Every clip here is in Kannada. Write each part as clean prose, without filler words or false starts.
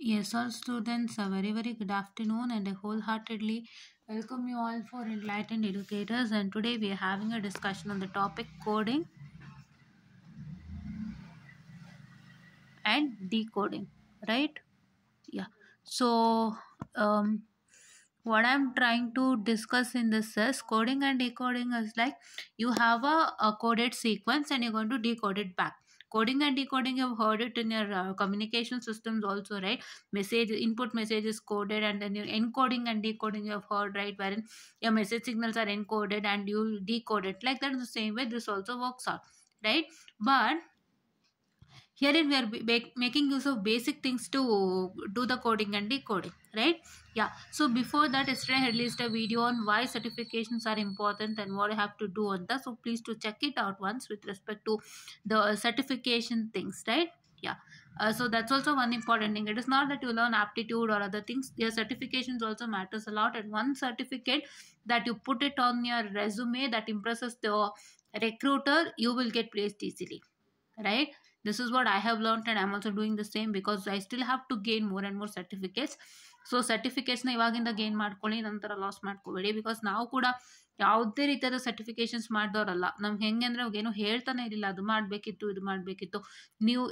Yes, all students, a very good afternoon, and I wholeheartedly welcome you all for Enlightened Educators. And today we are having a discussion on the topic coding and decoding, right? Yeah. So, um, what I'm trying to discuss in this is coding and decoding is like you have a coded sequence and you're going to decode it back. Coding and decoding, you've heard it in your communication systems also, right? Message input message is coded, and then your encoding and decoding you've heard, right? Wherein your message signals are encoded and you decode it. Like that is the same way this also works out, right? But herein we are making use of basic things to do the coding and decoding, right? Yeah. So before that, yesterday I released a video on why certifications are important and what I have to do on that. So please to check it out once with respect to the certification things, right? Yeah. So that's also one important thing. It is not that you learn aptitude or other things. Your certifications also matters a lot. And one certificate that you put it on your resume that impresses the recruiter, you will get placed easily, right? This is what I have learned, and I'm also doing the same because I still have to gain more and more certificates. So ಸರ್ಟಿಫಿಕೇಟ್ಸ್ನ ಇವಾಗಿಂದ ಗೇನ್ ಮಾಡ್ಕೊಳ್ಳಿ, ನಂತರ ಲಾಸ್ ಮಾಡ್ಕೋಬೇಡಿ. ಬಿಕಾಸ್ ನಾವು ಕೂಡ ಯಾವುದೇ ರೀತಿಯಾದ ಸರ್ಟಿಫಿಕೇಶನ್ಸ್ ಮಾಡಿದವರಲ್ಲ. ನಮ್ಗೆ ಹೆಂಗೆ ಅಂದರೆ ಅವಾಗೇನು ಹೇಳ್ತಾನೆ ಇರಲಿಲ್ಲ, ಅದು ಮಾಡಬೇಕಿತ್ತು ಇದು ಮಾಡಬೇಕಿತ್ತು, ನೀವು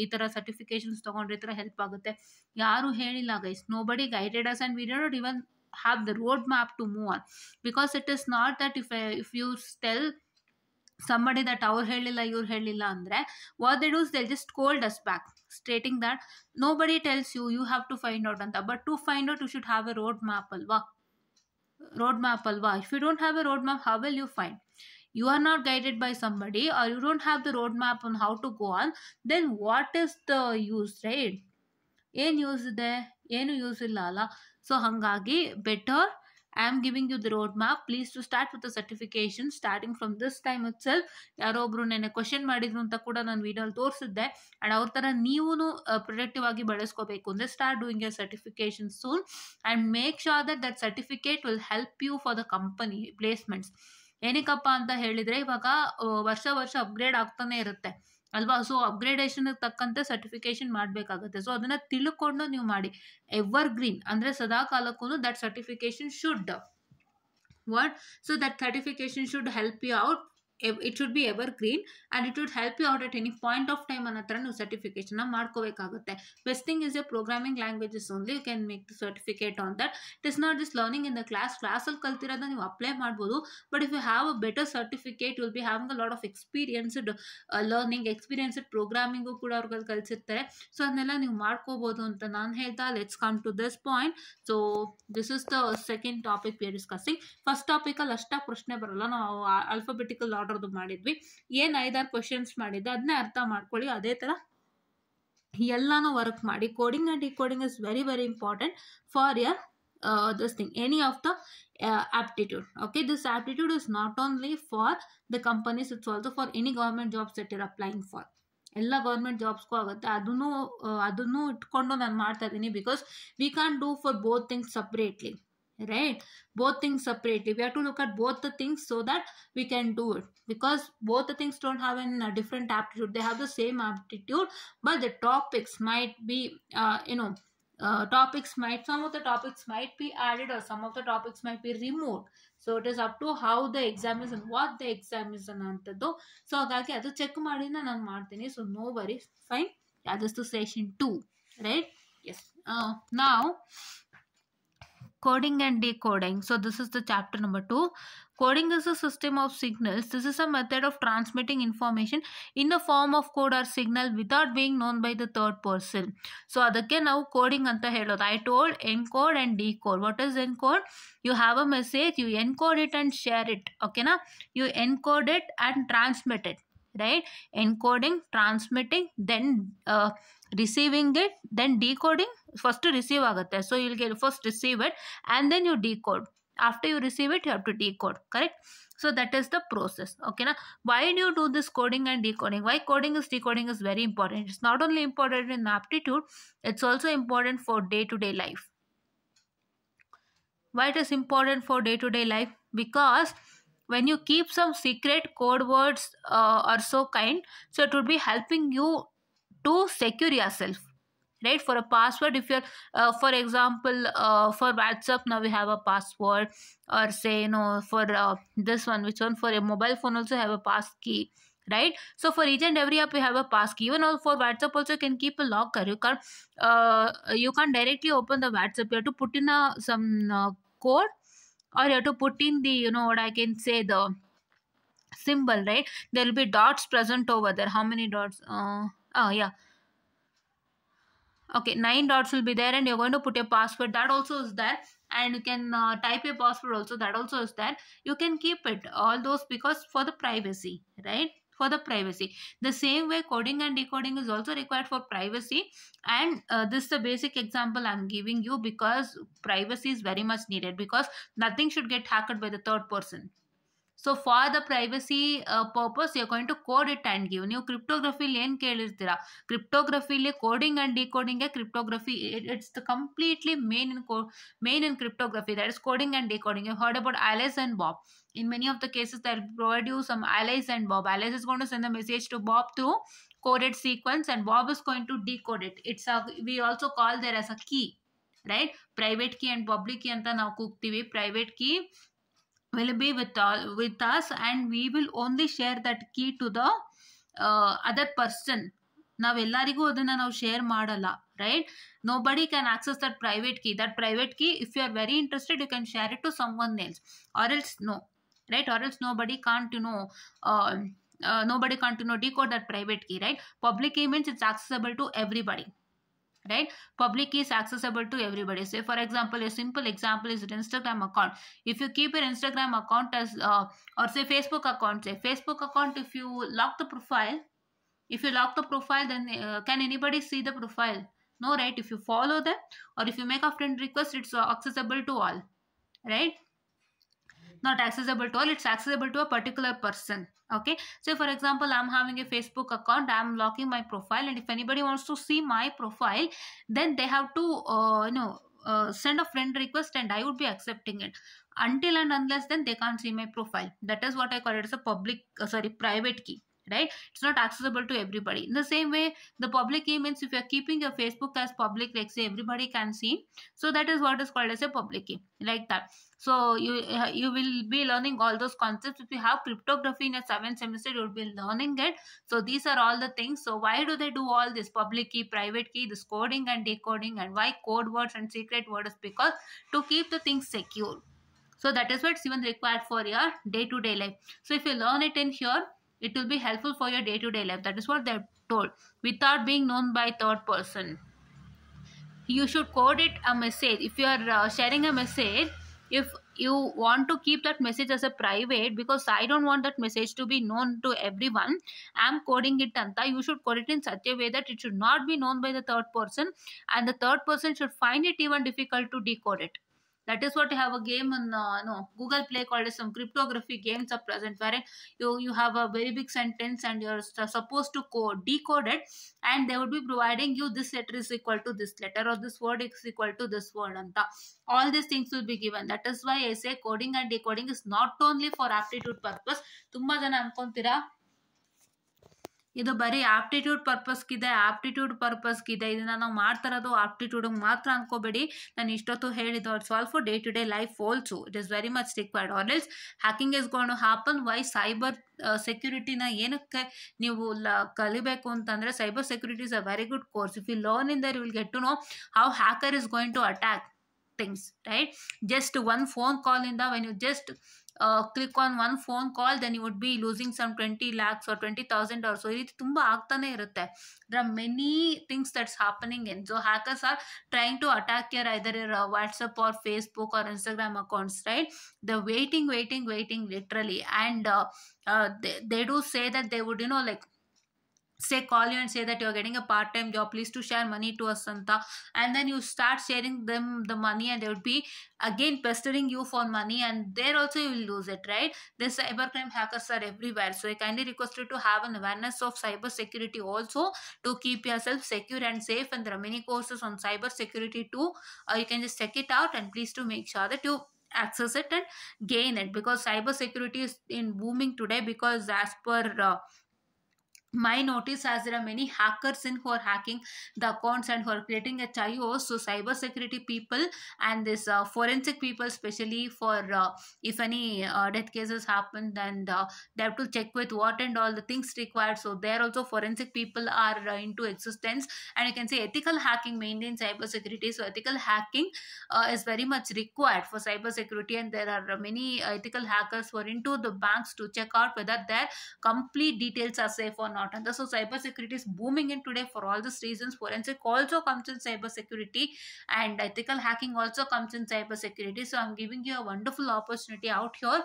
ಈ ಥರ ಸರ್ಟಿಫಿಕೇಶನ್ಸ್ ತೊಗೊಂಡ್ರೆ ಈ ಥರ ಹೆಲ್ಪ್ ಆಗುತ್ತೆ, ಯಾರೂ ಹೇಳಿಲ್ಲ ಗೈಸ್. ನೋ ಬಡಿ guided us and we did not even have the roadmap to move on, because it is not that if you tell somebody that ಅವ್ರು ಹೇಳಿಲ್ಲ ಇವ್ರು ಹೇಳಿಲ್ಲ ಅಂದರೆ what they do is they'll just scold us back stating that nobody tells you, you have to find out ಅಂತ. But to find out you should have a road map ಅಲ್ವಾ. If you don't have a road map, how will you find? You are not guided by somebody, or you don't have the road map on how to go on, then what is the use, right? ಏನು ಯೂಸ್ ಇದೆ? ಏನು ಯೂಸ್ ಇಲ್ಲ ಅಲ್ಲ. ಸೊ ಹಾಗಾಗಿ better I am giving you the roadmap. Please to start with the certification starting from this time itself. ಯಾರೋ ಒಬ್ರು ನೆನೆ ಕ್ವಶನ್ ಮಾಡಿದ್ರು ಅಂತ ಕೂಡ ನಾನು ವಿಡಿಯೋಲ್ಲಿ ತೋರಿಸಿದ್ದೆ. ಆ್ಯಂಡ್ ಅವ್ರ ಥರ ನೀವು ಪ್ರೊಡಕ್ಟಿವ್ ಆಗಿ ಬೆಳೆಸ್ಕೋಬೇಕು ಅಂದರೆ start doing your certification soon and make sure that certificate will help you for the company placements. ಏನಕ್ಕಪ್ಪ ಅಂತ ಹೇಳಿದರೆ ಇವಾಗ ವರ್ಷ ಅಪ್ಗ್ರೇಡ್ ಆಗ್ತಾನೆ ಇರುತ್ತೆ ಅಲ್ವಾ. ಸೊ ಅಪ್ಗ್ರೇಡೇಷನ್ಗೆ ತಕ್ಕಂತೆ ಸರ್ಟಿಫಿಕೇಶನ್ ಮಾಡಬೇಕಾಗುತ್ತೆ. ಸೊ ಅದನ್ನು ತಿಳ್ಕೊಂಡು ನೀವು ಮಾಡಿ. ಎವರ್ ಗ್ರೀನ್ ಅಂದರೆ ಸದಾ ಕಾಲಕ್ಕೂ that certification should so that certification should help you out. It should be evergreen and it would help you out at any point of time ಅನ್ನೋ ಥರ ನೀವು ಸರ್ಟಿಫಿಕೇಶನ್ನ ಮಾಡ್ಕೋಬೇಕಾಗುತ್ತೆ. Best thing is a programming languages only you can make the certificate on that. It is not just learning in the ಕ್ಲಾಸಲ್ಲಿ ಕಲ್ತಿರೋದನ್ನ ನೀವು ಅಪ್ಲೈ ಮಾಡ್ಬೋದು. But if you have a better certificate will be having a lot of experienced learning, experienced programming ಕೂಡ ಅವ್ರಿಗೆ ಕಲಿಸಿರ್ತಾರೆ. ಸೊ ಅದನ್ನೆಲ್ಲ ನೀವು ಮಾಡ್ಕೋಬೋದು ಅಂತ ನಾನು ಹೇಳ್ತಾ let's come to this point. So this is the second topic we are discussing. First ಟಾಪಿಕಲ್ಲಿ ಅಷ್ಟಾಗಿ ಪ್ರಶ್ನೆ ಬರಲ್ಲ, ನಾವು ಆಲ್ಫಾಬೆಟಿಕಲ್ ಆರ್ಡರ್ದು ಮಾಡಿದ್ವಿ. ಏನು 5-6 ಕ್ವಶನ್ಸ್ ಮಾಡಿದ್ದೆ ಅದನ್ನೇ ಅರ್ಥ ಮಾಡ್ಕೊಳ್ಳಿ. ಅದೇ ಥರ ಎಲ್ಲಾನು ವರ್ಕ್ ಮಾಡಿ. Coding and decoding is very important for your this thing, any of the aptitude. Okay, this aptitude is not only for the companies, it's also for any government jobs that you're applying for. ಎಲ್ಲ ಗೌರ್ಮೆಂಟ್ ಜಾಬ್ಸ್ಗೂ ಆಗುತ್ತೆ. ಅದನ್ನು ಇಟ್ಕೊಂಡು ನಾನು ಮಾಡ್ತಾ ಇದ್ದೀನಿ because we can do for both things separately, right? Both things separately. We have to look at both the things so that we can do it, because both the things don't have a different aptitude. They have the same aptitude, but the topics might be some of the topics might be added or some of the topics might be removed. So it is up to how the exam is and what the exam is ಅನ್ನೋಂಥದ್ದು. ಸೊ ಹಾಗಾಗಿ ಅದು ಚೆಕ್ ಮಾಡಿನ ನಾನು ಮಾಡ್ತೀನಿ. So no worry, fine. This is session 2, right? Yes. Now coding and decoding. So this is the chapter number 2. Coding is a system of signals. This is a method of transmitting information in the form of code or signal without being known by the third person. So ಅದಕ್ಕೆ ನಾವು ಕೋಡಿಂಗ್ ಅಂತ ಹೇಳೋದು. I told encode and decode. What is encode? You have a message, you encode it and share it. Okay na? You encode it and transmit it, right? Encoding, transmitting, then receiving it, then decoding. First to receive ಆಗುತ್ತೆ. So you'll get first receive it and then you decode. After you receive it, you have to decode, correct? So that is the process. Okay na? Why do you do this coding and decoding? Why coding is decoding is very important. It's not only important in aptitude, it's also important for day-to-day life. Why it is important for day-to-day life? Because when you keep some secret code words or so kind, so it would be helping you to secure yourself, right? For a password, if you're for example, for WhatsApp now we have a password, or say, for this one, which one, for a mobile phone also have a pass key, right? So for each and every app we have a pass key. Even for WhatsApp also you can keep a locker. You can't directly open the WhatsApp. You have to put in some code, or you have to put in the, what I can say, the symbol, right? There will be dots present over there. How many dots? Oh yeah, okay, 9 dots will be there, and you're going to put your password, that also is there. And you can type your password also, that also is there. You can keep it all those, because for the privacy, right? For the privacy. The same way coding and decoding is also required for privacy. And this is the basic example I'm giving you, because privacy is very much needed, because nothing should get hacked by the third person. So for the privacy purpose, you're going to code it and give. ನೀವು ಕ್ರಿಪ್ಟೋಗ್ರಫಿಲಿ ಏನು ಕೇಳಿರ್ತೀರಾ, ಕ್ರಿಪ್ಟೋಗ್ರಫಿಲಿ coding and decoding, cryptography it's the completely main in cryptography, that is coding and decoding. You heard about Alice and Bob. In many of the cases, they'll provide you some Alice and Bob. Alice is going to send a message to Bob through coded sequence, and Bob is going to decode it. We also call there as a key, right? Private key and public key ಅಂತ ನಾವು ಕೂಗ್ತೀವಿ. Private key will be with us, and we will only share that key to the other person. ನಾವೆಲ್ಲರಿಗೂ ಅದನ್ನ ನಾವು ಶೇರ್ ಮಾಡಲ್ಲ, right? Nobody can access that private key. That private key, if you are very interested, you can share it to someone else, or else no, right? Or else nobody can't decode that private key, right? Public key means it's accessible to everybody, right? Public is accessible to everybody. Say for example, a simple example is an Instagram account. If you keep your Instagram account as or say Facebook account, if you lock the profile, then can anybody see the profile? No, right? If you follow them, or if you make a friend request, it's accessible to all, right? Not accessible to all, it's accessible to a particular person. Okay, so for example, I'm having a Facebook account, I'm locking my profile, and if anybody wants to see my profile, then they have to send a friend request, and I would be accepting it. Until and unless then they can't see my profile. That is what I call it as a private key, right? It's not accessible to everybody. In the same way, the public key means if you're keeping your Facebook as public, like say everybody can see, so that is what is called as a public key, like that. So you will be learning all those concepts. If you have cryptography in a 7th semester, you will be learning it. So these are all the things. So why do they do all this? Public key, private key, this coding and decoding, and why code words and secret words? Because to keep the things secure. So that is what's even required for your day-to-day life. So if you learn it in here, it will be helpful for your day-to-day life. That is what they're told, without being known by third person. You should code it a message. If you are sharing a message, if you want to keep that message as a private, because I don't want that message to be known to everyone, I'm coding it anta, you should code it in such a way that it should not be known by the third person, and the third person should find it even difficult to decode it. That is what you have a game on Google Play called as some cryptography games are present, wherein you have a very big sentence, and you're supposed to decode it, and they would be providing you this letter is equal to this letter, or this word is equal to this word, anta. All these things will be given. That is why I say coding and decoding is not only for aptitude purpose. Tumba jana ankontira ಇದು ಬರೀ ಆಪ್ಟಿಟ್ಯೂಡ್ ಪರ್ಪಸ್ಗಿದೆ ಇದನ್ನ ನಾವು ಮಾಡ್ತಾ ಇರೋದು ಆಪ್ಟಿಟ್ಯೂಡ್ ಮಾತ್ರ ಅನ್ಕೋಬೇಡಿ. ನಾನು ಇಷ್ಟೊತ್ತು ಹೇಳಿದ್ದು it's all for day to day life also. It is very much required, or else hacking is gone to happen. Why cyber ಸೆಕ್ಯೂರಿಟಿನ ಏನಕ್ಕೆ ನೀವು ಕಲಿಬೇಕು ಅಂತಂದರೆ, cyber security is a very good course. If you learn in there, you will get to know how hacker is going to attack things, right? Just one phone call when you just click on one phone call, then you would be losing some 20 lakhs or 20,000 or so. ಇದು ತುಂಬ ಆಗ್ತಾನೆ ಇರುತ್ತೆ. There are many things that's happening in. So hackers are trying to attack your either your WhatsApp or Facebook or Instagram accounts, right? They're waiting literally, and they do say that they would call you and say that you're getting a part-time job, please to share money to us anta, and then you start sharing them the money, and they would be again pestering you for money, and there also you will lose it, right? The cybercrime hackers are everywhere, so I kindly request you to have an awareness of cyber security also, to keep yourself secure and safe. And there are many courses on cyber security too. You can just check it out, and please to make sure that you access it and gain it, because cyber security is in booming today, because as per my notice as there are many hackers in who are hacking the accounts and who are creating a chaos. So cyber security people and this forensic people, especially for if any death cases happen, then they have to check with what and all the things required. So there also forensic people are into existence. And you can say ethical hacking mainly in cyber security. So ethical hacking is very much required for cyber security, and there are many ethical hackers who are into the banks to check out whether their complete details are safe or not. And so cyber security is booming in today for all these reasons. Forensic also comes in cyber security, and ethical hacking also comes in cyber security. So I'm giving you a wonderful opportunity out here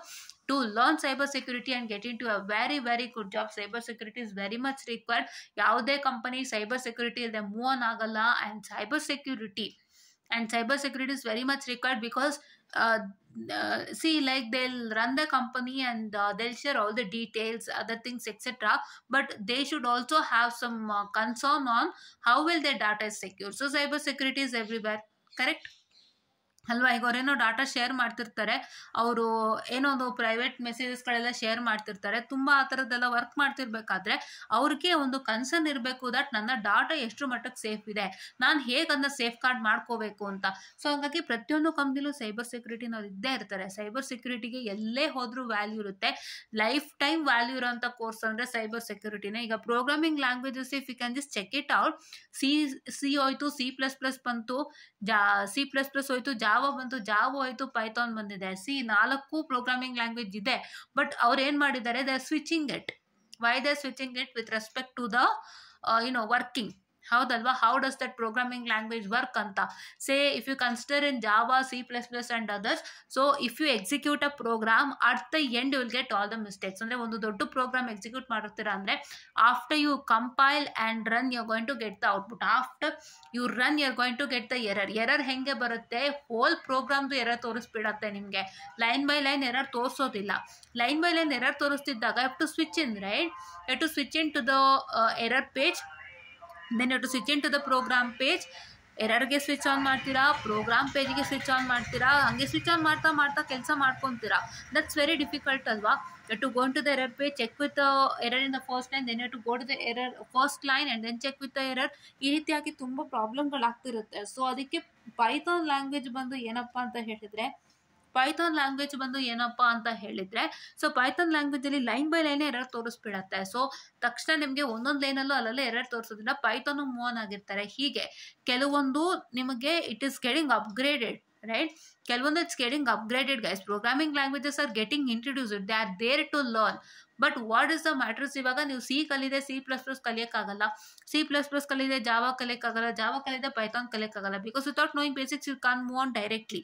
to learn cyber security and get into a very very good job. Cyber security is very much required. ಯಾವುದೇ ಕಂಪನಿ ಸೈಬರ್ ಸೆಕ್ಯೂರಿಟಿ ಇಲ್ಲದೆ ಮೂವ್ ಆನ್ ಆಗಲ್ಲ. And cyber security is very much required because uh, see, like they'll run the company and they'll share all the details, other things, etc., but they should also have some concern on how will their data is secure. So cyber security is everywhere, correct ಅಲ್ವಾ? ಈಗ ಅವರೇನೋ ಡಾಟಾ ಶೇರ್ ಮಾಡ್ತಿರ್ತಾರೆ, ಅವರು ಏನೋ ಒಂದು ಪ್ರೈವೇಟ್ ಮೆಸೇಜಸ್ಗಳೆಲ್ಲ ಶೇರ್ ಮಾಡ್ತಿರ್ತಾರೆ. ತುಂಬ ಆ ಥರದ್ದೆಲ್ಲ ವರ್ಕ್ ಮಾಡ್ತಿರ್ಬೇಕಾದ್ರೆ ಅವ್ರಿಗೆ ಒಂದು ಕನ್ಸರ್ನ್ ಇರಬೇಕು ದಟ್ ನನ್ನ ಡಾಟಾ ಎಷ್ಟು ಮಟ್ಟಕ್ಕೆ ಸೇಫ್ ಇದೆ, ನಾನು ಹೇಗೆ ಅದನ್ನ ಸೇಫ್ ಗಾರ್ಡ್ ಮಾಡ್ಕೋಬೇಕು ಅಂತ. ಸೊ ಹಾಗಾಗಿ ಪ್ರತಿಯೊಂದು ಕಂಪ್ನಿಲೂ ಸೈಬರ್ ಸೆಕ್ಯೂರಿಟಿನವ್ರು ಇದ್ದೇ ಇರ್ತಾರೆ. ಸೈಬರ್ ಸೆಕ್ಯೂರಿಟಿಗೆ ಎಲ್ಲೇ ಹೋದ್ರೂ ವ್ಯಾಲ್ಯೂ ಇರುತ್ತೆ. ಲೈಫ್ ಟೈಮ್ ವ್ಯಾಲ್ಯೂ ಇರೋಂಥ ಕೋರ್ಸ್ ಅಂದರೆ ಸೈಬರ್ ಸೆಕ್ಯೂರಿಟಿನೇ. ಈಗ programming languages if you can just check it out, C ಹೋಯ್ತು, C++ ಬಂತು, C++ ಹೋಯ್ತು, ಜಾವಾ ಬಂತು, ಜಾವಾ ಹೋಯ್ತು, ಪೈಥಾನ್ ಬಂದಿದೆ. ನಾಲ್ಕು ಪ್ರೋಗ್ರಾಮಿಂಗ್ ಲ್ಯಾಂಗ್ವೇಜ್ ಇದೆ. ಬಟ್ ಅವ್ರು ಏನ್ ಮಾಡಿದ್ದಾರೆ, they are switching it. Why they are switching it? With respect to the working. ಹೌದಲ್ವಾ? How does that programming language work ಅಂತ. Say if you consider in Java, C++ and others, so if you execute a program, at the end you will get all the mistakes. ಅಂದರೆ ಒಂದು ದೊಡ್ಡ ಪ್ರೋಗ್ರಾಮ್ ಎಕ್ಸಿಕ್ಯೂಟ್ ಮಾಡಿರ್ತೀರಾ ಅಂದರೆ after you compile and run you are going to get the output. After you run you are going to get the error ಹೆಂಗೆ ಬರುತ್ತೆ? ಹೋಲ್ ಪ್ರೋಗ್ರಾಮ್ದು ಎರರ್ ತೋರಿಸ್ಬಿಡತ್ತೆ ನಿಮಗೆ. ಲೈನ್ ಬೈ ಲೈನ್ ಎರರ್ ತೋರಿಸೋದಿಲ್ಲ. ಲೈನ್ ಬೈ ಲೈನ್ ಎರರ್ ತೋರಿಸ್ತಿದ್ದಾಗ you have to switch in, right? You have to switch in to the error page, then you have to switch into the program page. ಎರರ್ಗೆ ಸ್ವಿಚ್ ಆನ್ ಮಾಡ್ತೀರಾ, ಪ್ರೋಗ್ರಾಮ್ ಪೇಜ್ಗೆ ಸ್ವಿಚ್ ಆನ್ ಮಾಡ್ತೀರಾ, ಹಂಗೆ ಸ್ವಿಚ್ ಆನ್ ಮಾಡ್ತಾ ಮಾಡ್ತಾ ಕೆಲಸ ಮಾಡ್ಕೊತೀರಾ. ದಟ್ಸ್ ವೆರಿ ಡಿಫಿಕಲ್ಟ್ ಅಲ್ವಾ? You have to go into the error page, check with the error in the first line, then you have to go to the error first line and then check with the error. ಈ ರೀತಿಯಾಗಿ ತುಂಬ ಪ್ರಾಬ್ಲಮ್ಗಳಾಗ್ತಿರುತ್ತೆ. ಸೊ ಅದಕ್ಕೆ ಪೈಥಾನ್ ಲ್ಯಾಂಗ್ವೇಜ್ ಬಂದು ಏನಪ್ಪ ಅಂತ ಹೇಳಿದ್ರೆ ಸೊ ಪೈಥಾನ್ ಲ್ಯಾಂಗ್ವೇಜಲ್ಲಿ ಲೈನ್ ಬೈ ಲೈನ್ ಎರರ್ ತೋರಿಸ್ಬಿಡತ್ತೆ. ಸೊ ತಕ್ಷಣ ನಿಮಗೆ ಒಂದೊಂದು ಲೈನಲ್ಲೂ ಅಲ್ಲಲ್ಲೇ ಎರರ್ ತೋರಿಸೋದ್ರಿಂದ ಪೈಥಾನ್ ಮೂವ್ ಆನ್ ಆಗಿರ್ತಾರೆ. ಹೀಗೆ ಕೆಲವೊಂದು ನಿಮಗೆ it is getting upgraded, right? ಕೆಲವೊಂದು it's getting upgraded guys. Programming languages are getting introduced, they are there to learn. But what is the matters? ಇವಾಗ ನೀವು ಕಲಿದೆ C++ ಕಲಿಯೋಕ್ಕಾಗಲ್ಲ, C++ ಕಲಿದೆ ಜಾವಾ ಕಲಿಯೋಕ್ಕಾಗಲ್ಲ, ಜಾವಾ ಕಲಿದೆ ಪೈಥಾನ್ ಕಲಿಯೋಕ್ಕಾಗಲ್ಲ. Because without knowing basics you can move on directly.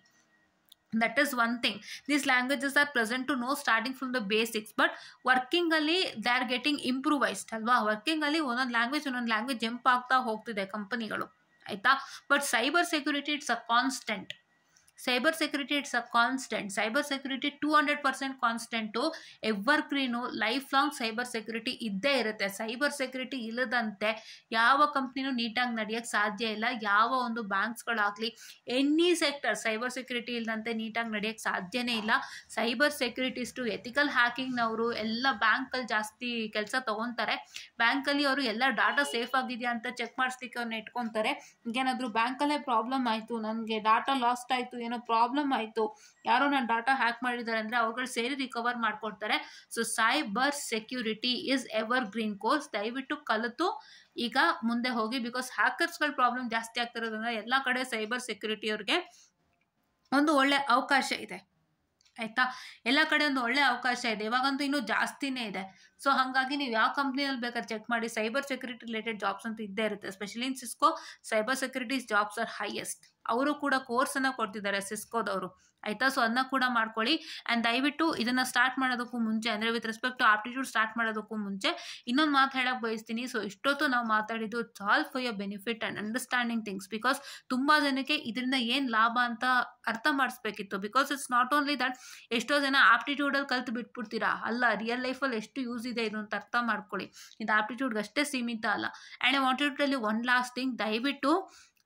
That is one thing. These languages are present to know starting from the basics, but working ಅಲ್ಲಿ they are getting improvised ಅಲ್ವಾ? ವರ್ಕಿಂಗ್ ಅಲ್ಲಿ ಒಂದೊಂದು ಲ್ಯಾಂಗ್ವೇಜ್ ಜಂಪ್ ಆಗ್ತಾ ಹೋಗ್ತಿದೆ ಕಂಪನಿಗಳು, ಆಯ್ತಾ? But cyber security it's a constant. Cyber security 200% constant, evergreen, life long cyber security ಇದ್ದೇ ಇರುತ್ತೆ. ಸೈಬರ್ ಸೆಕ್ಯೂರಿಟಿ ಇಲ್ಲದಂತೆ ಯಾವ ಕಂಪ್ನಿನೂ ನೀಟಾಗಿ ನಡೆಯೋಕ್ಕೆ ಸಾಧ್ಯ ಇಲ್ಲ. ಯಾವ ಒಂದು ಬ್ಯಾಂಕ್ಸ್ಗಳಾಗಲಿ, ಎನಿ ಸೆಕ್ಟರ್ ಸೈಬರ್ ಸೆಕ್ಯೂರಿಟಿ ಇಲ್ಲದಂತೆ ನೀಟಾಗಿ ನಡೆಯೋಕ್ಕೆ ಸಾಧ್ಯನೇ ಇಲ್ಲ. ಸೈಬರ್ ಸೆಕ್ಯೂರಿಟಿಸ್ಟು, ಎಥಿಕಲ್ ಹ್ಯಾಕಿಂಗ್ನವರು ಎಲ್ಲ ಬ್ಯಾಂಕಲ್ಲಿ ಜಾಸ್ತಿ ಕೆಲಸ ತೊಗೊತಾರೆ. ಬ್ಯಾಂಕಲ್ಲಿ ಅವರು ಎಲ್ಲ ಡಾಟಾ ಸೇಫ್ ಆಗಿದೆಯಾ ಅಂತ ಚೆಕ್ ಮಾಡಿಸ್ಲಿಕ್ಕೆ ಅವ್ರನ್ನ ಇಟ್ಕೊತಾರೆ. ಈಗೇನಾದರೂ ಬ್ಯಾಂಕಲ್ಲೇ ಪ್ರಾಬ್ಲಮ್ ಆಯಿತು, ನನಗೆ ಡಾಟಾ ಲಾಸ್ಟ್ ಆಯಿತು, ಏನೋ ಪ್ರಾಬ್ಲಮ್ ಆಯಿತು, ಯಾರೋ ನನ್ನ ಡಾಟಾ ಹ್ಯಾಕ್ ಮಾಡಿದ್ದಾರೆ ಅಂದರೆ ಅವ್ರುಗಳು ಸೇರಿ ರಿಕವರ್ ಮಾಡ್ಕೊಡ್ತಾರೆ. So cyber security is ever green course. ದಯವಿಟ್ಟು ಕಲಿತು ಈಗ ಮುಂದೆ ಹೋಗಿ. ಬಿಕಾಸ್ ಹ್ಯಾಕರ್ಸ್ಗಳ ಪ್ರಾಬ್ಲಮ್ ಜಾಸ್ತಿ ಆಗ್ತಿರೋದ್ರಿಂದ ಎಲ್ಲ ಕಡೆ ಸೈಬರ್ ಸೆಕ್ಯೂರಿಟಿ ಅವ್ರಿಗೆ ಒಂದು ಒಳ್ಳೆ ಅವಕಾಶ ಇದೆ, ಆಯಿತಾ? ಎಲ್ಲ ಕಡೆ ಒಂದು ಒಳ್ಳೆ ಅವಕಾಶ ಇದೆ. ಇವಾಗಂತೂ ಇನ್ನೂ ಜಾಸ್ತಿನೇ ಇದೆ. ಸೊ ಹಾಗಾಗಿ ನೀವು ಯಾವ ಕಂಪ್ನಿಯಲ್ಲಿ ಬೇಕಾದ್ರೆ ಚೆಕ್ ಮಾಡಿ, ಸೈಬರ್ ಸೆಕ್ಯೂರಿಟಿ ರಿಲೇಟೆಡ್ ಜಾಬ್ಸ್ ಅಂತ ಇದ್ದೇ ಇರುತ್ತೆ. Especially in Cisco cyber securities jobs are highest. ಅವರು ಕೂಡ ಕೋರ್ಸನ್ನು ಕೊಡ್ತಿದ್ದಾರೆ ಸಿಸ್ಕೋದವರು, ಆಯಿತಾ? ಸೊ ಅದನ್ನ ಕೂಡ ಮಾಡ್ಕೊಳ್ಳಿ. ಆ್ಯಂಡ್ ದಯವಿಟ್ಟು ಇದನ್ನು ಸ್ಟಾರ್ಟ್ ಮಾಡೋದಕ್ಕೂ ಮುಂಚೆ, ಅಂದರೆ with respect to aptitude start ಮಾಡೋದಕ್ಕೂ ಮುಂಚೆ ಇನ್ನೊಂದು ಮಾತು ಹೇಳಕ್ಕೆ ಬಯಸ್ತೀನಿ. ಸೊ ಇಷ್ಟೊತ್ತು ನಾವು ಮಾತಾಡಿದ್ದು it's all for your benefit and understanding things. Because ತುಂಬ ಜನಕ್ಕೆ ಇದರಿಂದ ಏನು ಲಾಭ ಅಂತ ಅರ್ಥ ಮಾಡಿಸ್ಬೇಕಿತ್ತು. Because it's not only that ಎಷ್ಟೋ ಜನ ಆಪ್ಟಿಟ್ಯೂಡಲ್ಲಿ ಕಲ್ತು ಬಿಟ್ಬಿಡ್ತೀರಾ, ಅಲ್ಲ, ರಿಯಲ್ ಲೈಫಲ್ಲಿ ಎಷ್ಟು ಯೂಸ್ ಇದೆ ಇದು ಅಂತ ಅರ್ಥ ಮಾಡ್ಕೊಳ್ಳಿ. ಇದು ಆಪ್ಟಿಟ್ಯೂಡ್ಗೆ ಅಷ್ಟೇ ಸೀಮಿತ ಅಲ್ಲ. And I wanted to tell you one last thing. ದಯವಿಟ್ಟು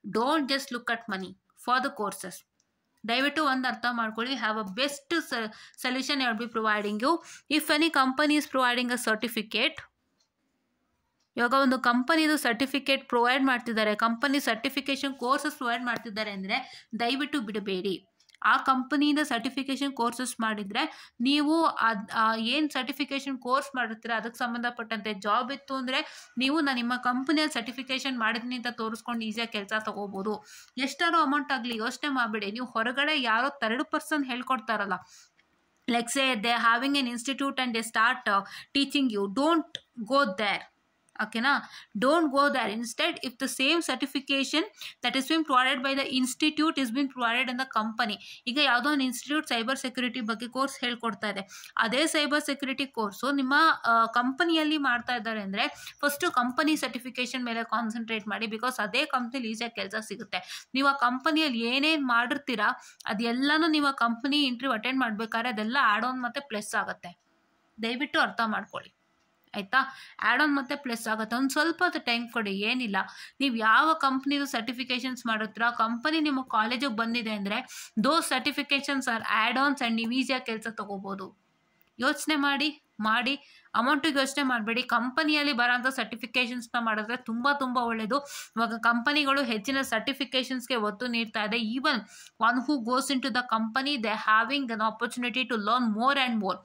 don't just look at money for the courses. ದಯವಿಟ್ಟು ಒಂದು ಅರ್ಥ ಮಾಡ್ಕೊಳ್ಳಿ. Have a best solution I will be providing you. If any company is providing a certificate, ಇವಾಗ ಒಂದು ಕಂಪನಿದು ಸರ್ಟಿಫಿಕೇಟ್ ಪ್ರೊವೈಡ್ ಮಾಡ್ತಿದ್ದಾರೆ, ಕಂಪನಿ ಸರ್ಟಿಫಿಕೇಶನ್ ಕೋರ್ಸಸ್ ಪ್ರೊವೈಡ್ ಮಾಡ್ತಿದ್ದಾರೆ ಅಂದರೆ ದಯವಿಟ್ಟು ಬಿಡಬೇಡಿ. ಆ ಕಂಪನಿಯಿಂದ ಸರ್ಟಿಫಿಕೇಶನ್ ಕೋರ್ಸಸ್ ಮಾಡಿದರೆ ನೀವು ಏನು ಸರ್ಟಿಫಿಕೇಶನ್ ಕೋರ್ಸ್ ಮಾಡಿರ್ತೀರ ಅದಕ್ಕೆ ಸಂಬಂಧಪಟ್ಟಂತೆ ಜಾಬ್ ಇತ್ತು ಅಂದರೆ ನೀವು ನಾನು ನಿಮ್ಮ ಕಂಪನಿಯಲ್ಲಿ ಸರ್ಟಿಫಿಕೇಶನ್ ಮಾಡಿದ್ದೀನಿ ಅಂತ ತೋರಿಸ್ಕೊಂಡು ಈಸಿಯಾಗಿ ಕೆಲಸ ತೊಗೋಬೋದು. ಎಷ್ಟಾರು ಅಮೌಂಟ್ ಆಗಲಿ ಯೋಚನೆ ಮಾಡಬೇಡಿ. ನೀವು ಹೊರಗಡೆ ಯಾರೋ 3rd person ಹೇಳ್ಕೊಡ್ತಾರಲ್ಲ, like say they're having an institute and they start teaching you, don't go there. Okay na, don't go there. Instead, if the same certification that is being provided by the institute is being provided in the company, ಈಗ ಯಾವುದೋ ಒಂದು ಇನ್ಸ್ಟಿಟ್ಯೂಟ್ ಸೈಬರ್ ಸೆಕ್ಯೂರಿಟಿ ಬಗ್ಗೆ ಕೋರ್ಸ್ ಹೇಳ್ಕೊಡ್ತಾ ಇದೆ, ಅದೇ ಸೈಬರ್ ಸೆಕ್ಯೂರಿಟಿ ಕೋರ್ಸು ನಿಮ್ಮ ಕಂಪನಿಯಲ್ಲಿ ಮಾಡ್ತಾ ಇದ್ದಾರೆ ಅಂದರೆ ಫಸ್ಟು ಕಂಪನಿ ಸರ್ಟಿಫಿಕೇಶನ್ ಮೇಲೆ ಕಾನ್ಸಂಟ್ರೇಟ್ ಮಾಡಿ. ಬಿಕಾಸ್ ಅದೇ ಕಂಪ್ನಿಲಿ ಈಸಿಯಾಗಿ ಕೆಲಸ ಸಿಗುತ್ತೆ. ನೀವು ಆ ಕಂಪನಿಯಲ್ಲಿ ಏನೇನು ಮಾಡಿರ್ತೀರಾ ಅದೆಲ್ಲನೂ ನೀವು ಆ ಕಂಪನಿ ಇಂಟರ್ವ್ಯೂ ಅಟೆಂಡ್ ಮಾಡಬೇಕಾದ್ರೆ ಅದೆಲ್ಲ ಆ್ಯಡ್ ಆನ್ ಮತ್ತು ಪ್ಲಸ್ ಆಗುತ್ತೆ. ದಯವಿಟ್ಟು ಅರ್ಥ ಮಾಡ್ಕೊಳ್ಳಿ ಆಯಿತಾ. ಆ್ಯಡ್ ಆನ್ ಮತ್ತು ಪ್ಲಸ್ ಆಗುತ್ತೆ. ಒಂದು ಸ್ವಲ್ಪ ಟೈಮ್ ಕೊಡಿ, ಏನಿಲ್ಲ. ನೀವು ಯಾವ ಕಂಪ್ನಿದು ಸರ್ಟಿಫಿಕೇಷನ್ಸ್ ಮಾಡಿರ್ತೀರ ಆ ಕಂಪನಿ ನಿಮ್ಮ ಕಾಲೇಜಿಗೆ ಬಂದಿದೆ ಅಂದರೆ those certifications are add ons and ನೀವು ಈಸಿಯಾಗಿ ಕೆಲಸ ತೊಗೋಬೋದು. ಯೋಚನೆ ಮಾಡಿ ಅಮೌಂಟಿಗೆ ಯೋಚನೆ ಮಾಡಬೇಡಿ. ಕಂಪನಿಯಲ್ಲಿ ಬರೋಂಥ ಸರ್ಟಿಫಿಕೇಷನ್ಸ್ನ ಮಾಡಿದ್ರೆ ತುಂಬ ಒಳ್ಳೆಯದು. ಇವಾಗ ಕಂಪನಿಗಳು ಹೆಚ್ಚಿನ ಸರ್ಟಿಫಿಕೇಷನ್ಸ್ಗೆ ಒತ್ತು ನೀಡ್ತಾ ಇದೆ. Even one who goes in to the company they having an opportunity to learn more and more.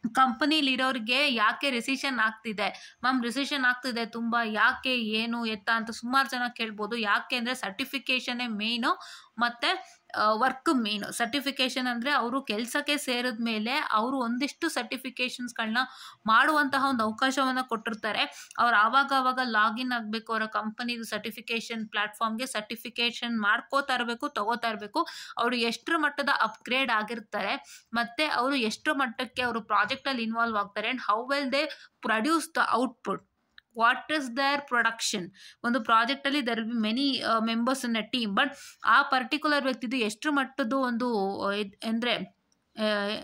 ಕಂಪನಿಲಿರೋರಿಗೆ ಯಾಕೆ ರಿಸಿಷನ್ ಆಗ್ತಿದೆ ಮ್ಯಾಮ್, ರಿಸಿಷನ್ ಆಗ್ತಿದೆ ತುಂಬ, ಯಾಕೆ ಏನು ಎತ್ತ ಅಂತ ಸುಮಾರು ಜನ ಕೇಳ್ಬೋದು. ಯಾಕೆ ಅಂದರೆ ಸರ್ಟಿಫಿಕೇಷನ್ನೇ ಮೇಯ್ನು ಮತ್ತು ವರ್ಕ್ ಮೇಯ್ನು. ಸರ್ಟಿಫಿಕೇಷನ್ ಅಂದರೆ ಅವರು ಕೆಲಸಕ್ಕೆ ಸೇರಿದ ಮೇಲೆ ಅವರು ಒಂದಿಷ್ಟು ಸರ್ಟಿಫಿಕೇಷನ್ಸ್ಗಳನ್ನ ಮಾಡುವಂತಹ ಒಂದು ಅವಕಾಶವನ್ನು ಕೊಟ್ಟಿರ್ತಾರೆ. ಅವ್ರು ಆವಾಗ ಲಾಗಿನ್ ಆಗಬೇಕು ಅವರ ಕಂಪನಿದು ಸರ್ಟಿಫಿಕೇಷನ್ ಪ್ಲ್ಯಾಟ್ಫಾರ್ಮ್ಗೆ, ಸರ್ಟಿಫಿಕೇಷನ್ ಮಾಡ್ಕೋತಾ ಇರಬೇಕು, ತೊಗೋತಾ ಇರಬೇಕು. ಅವರು ಎಷ್ಟರ ಮಟ್ಟದ ಅಪ್ಗ್ರೇಡ್ ಆಗಿರ್ತಾರೆ ಮತ್ತು ಅವರು ಎಷ್ಟರ ಮಟ್ಟಕ್ಕೆ ಅವರು ಪ್ರಾಜೆಕ್ಟಲ್ಲಿ ಇನ್ವಾಲ್ವ್ ಆಗ್ತಾರೆ and how well they produce the output, what is their production. ಒಂದು ಪ್ರಾಜೆಕ್ಟಲ್ಲಿ there will be many members in a team, but ಆ ಪರ್ಟಿಕ್ಯುಲರ್ ವ್ಯಕ್ತಿದು ಎಷ್ಟು ಮಟ್ಟದ್ದು ಒಂದು ಅಂದರೆ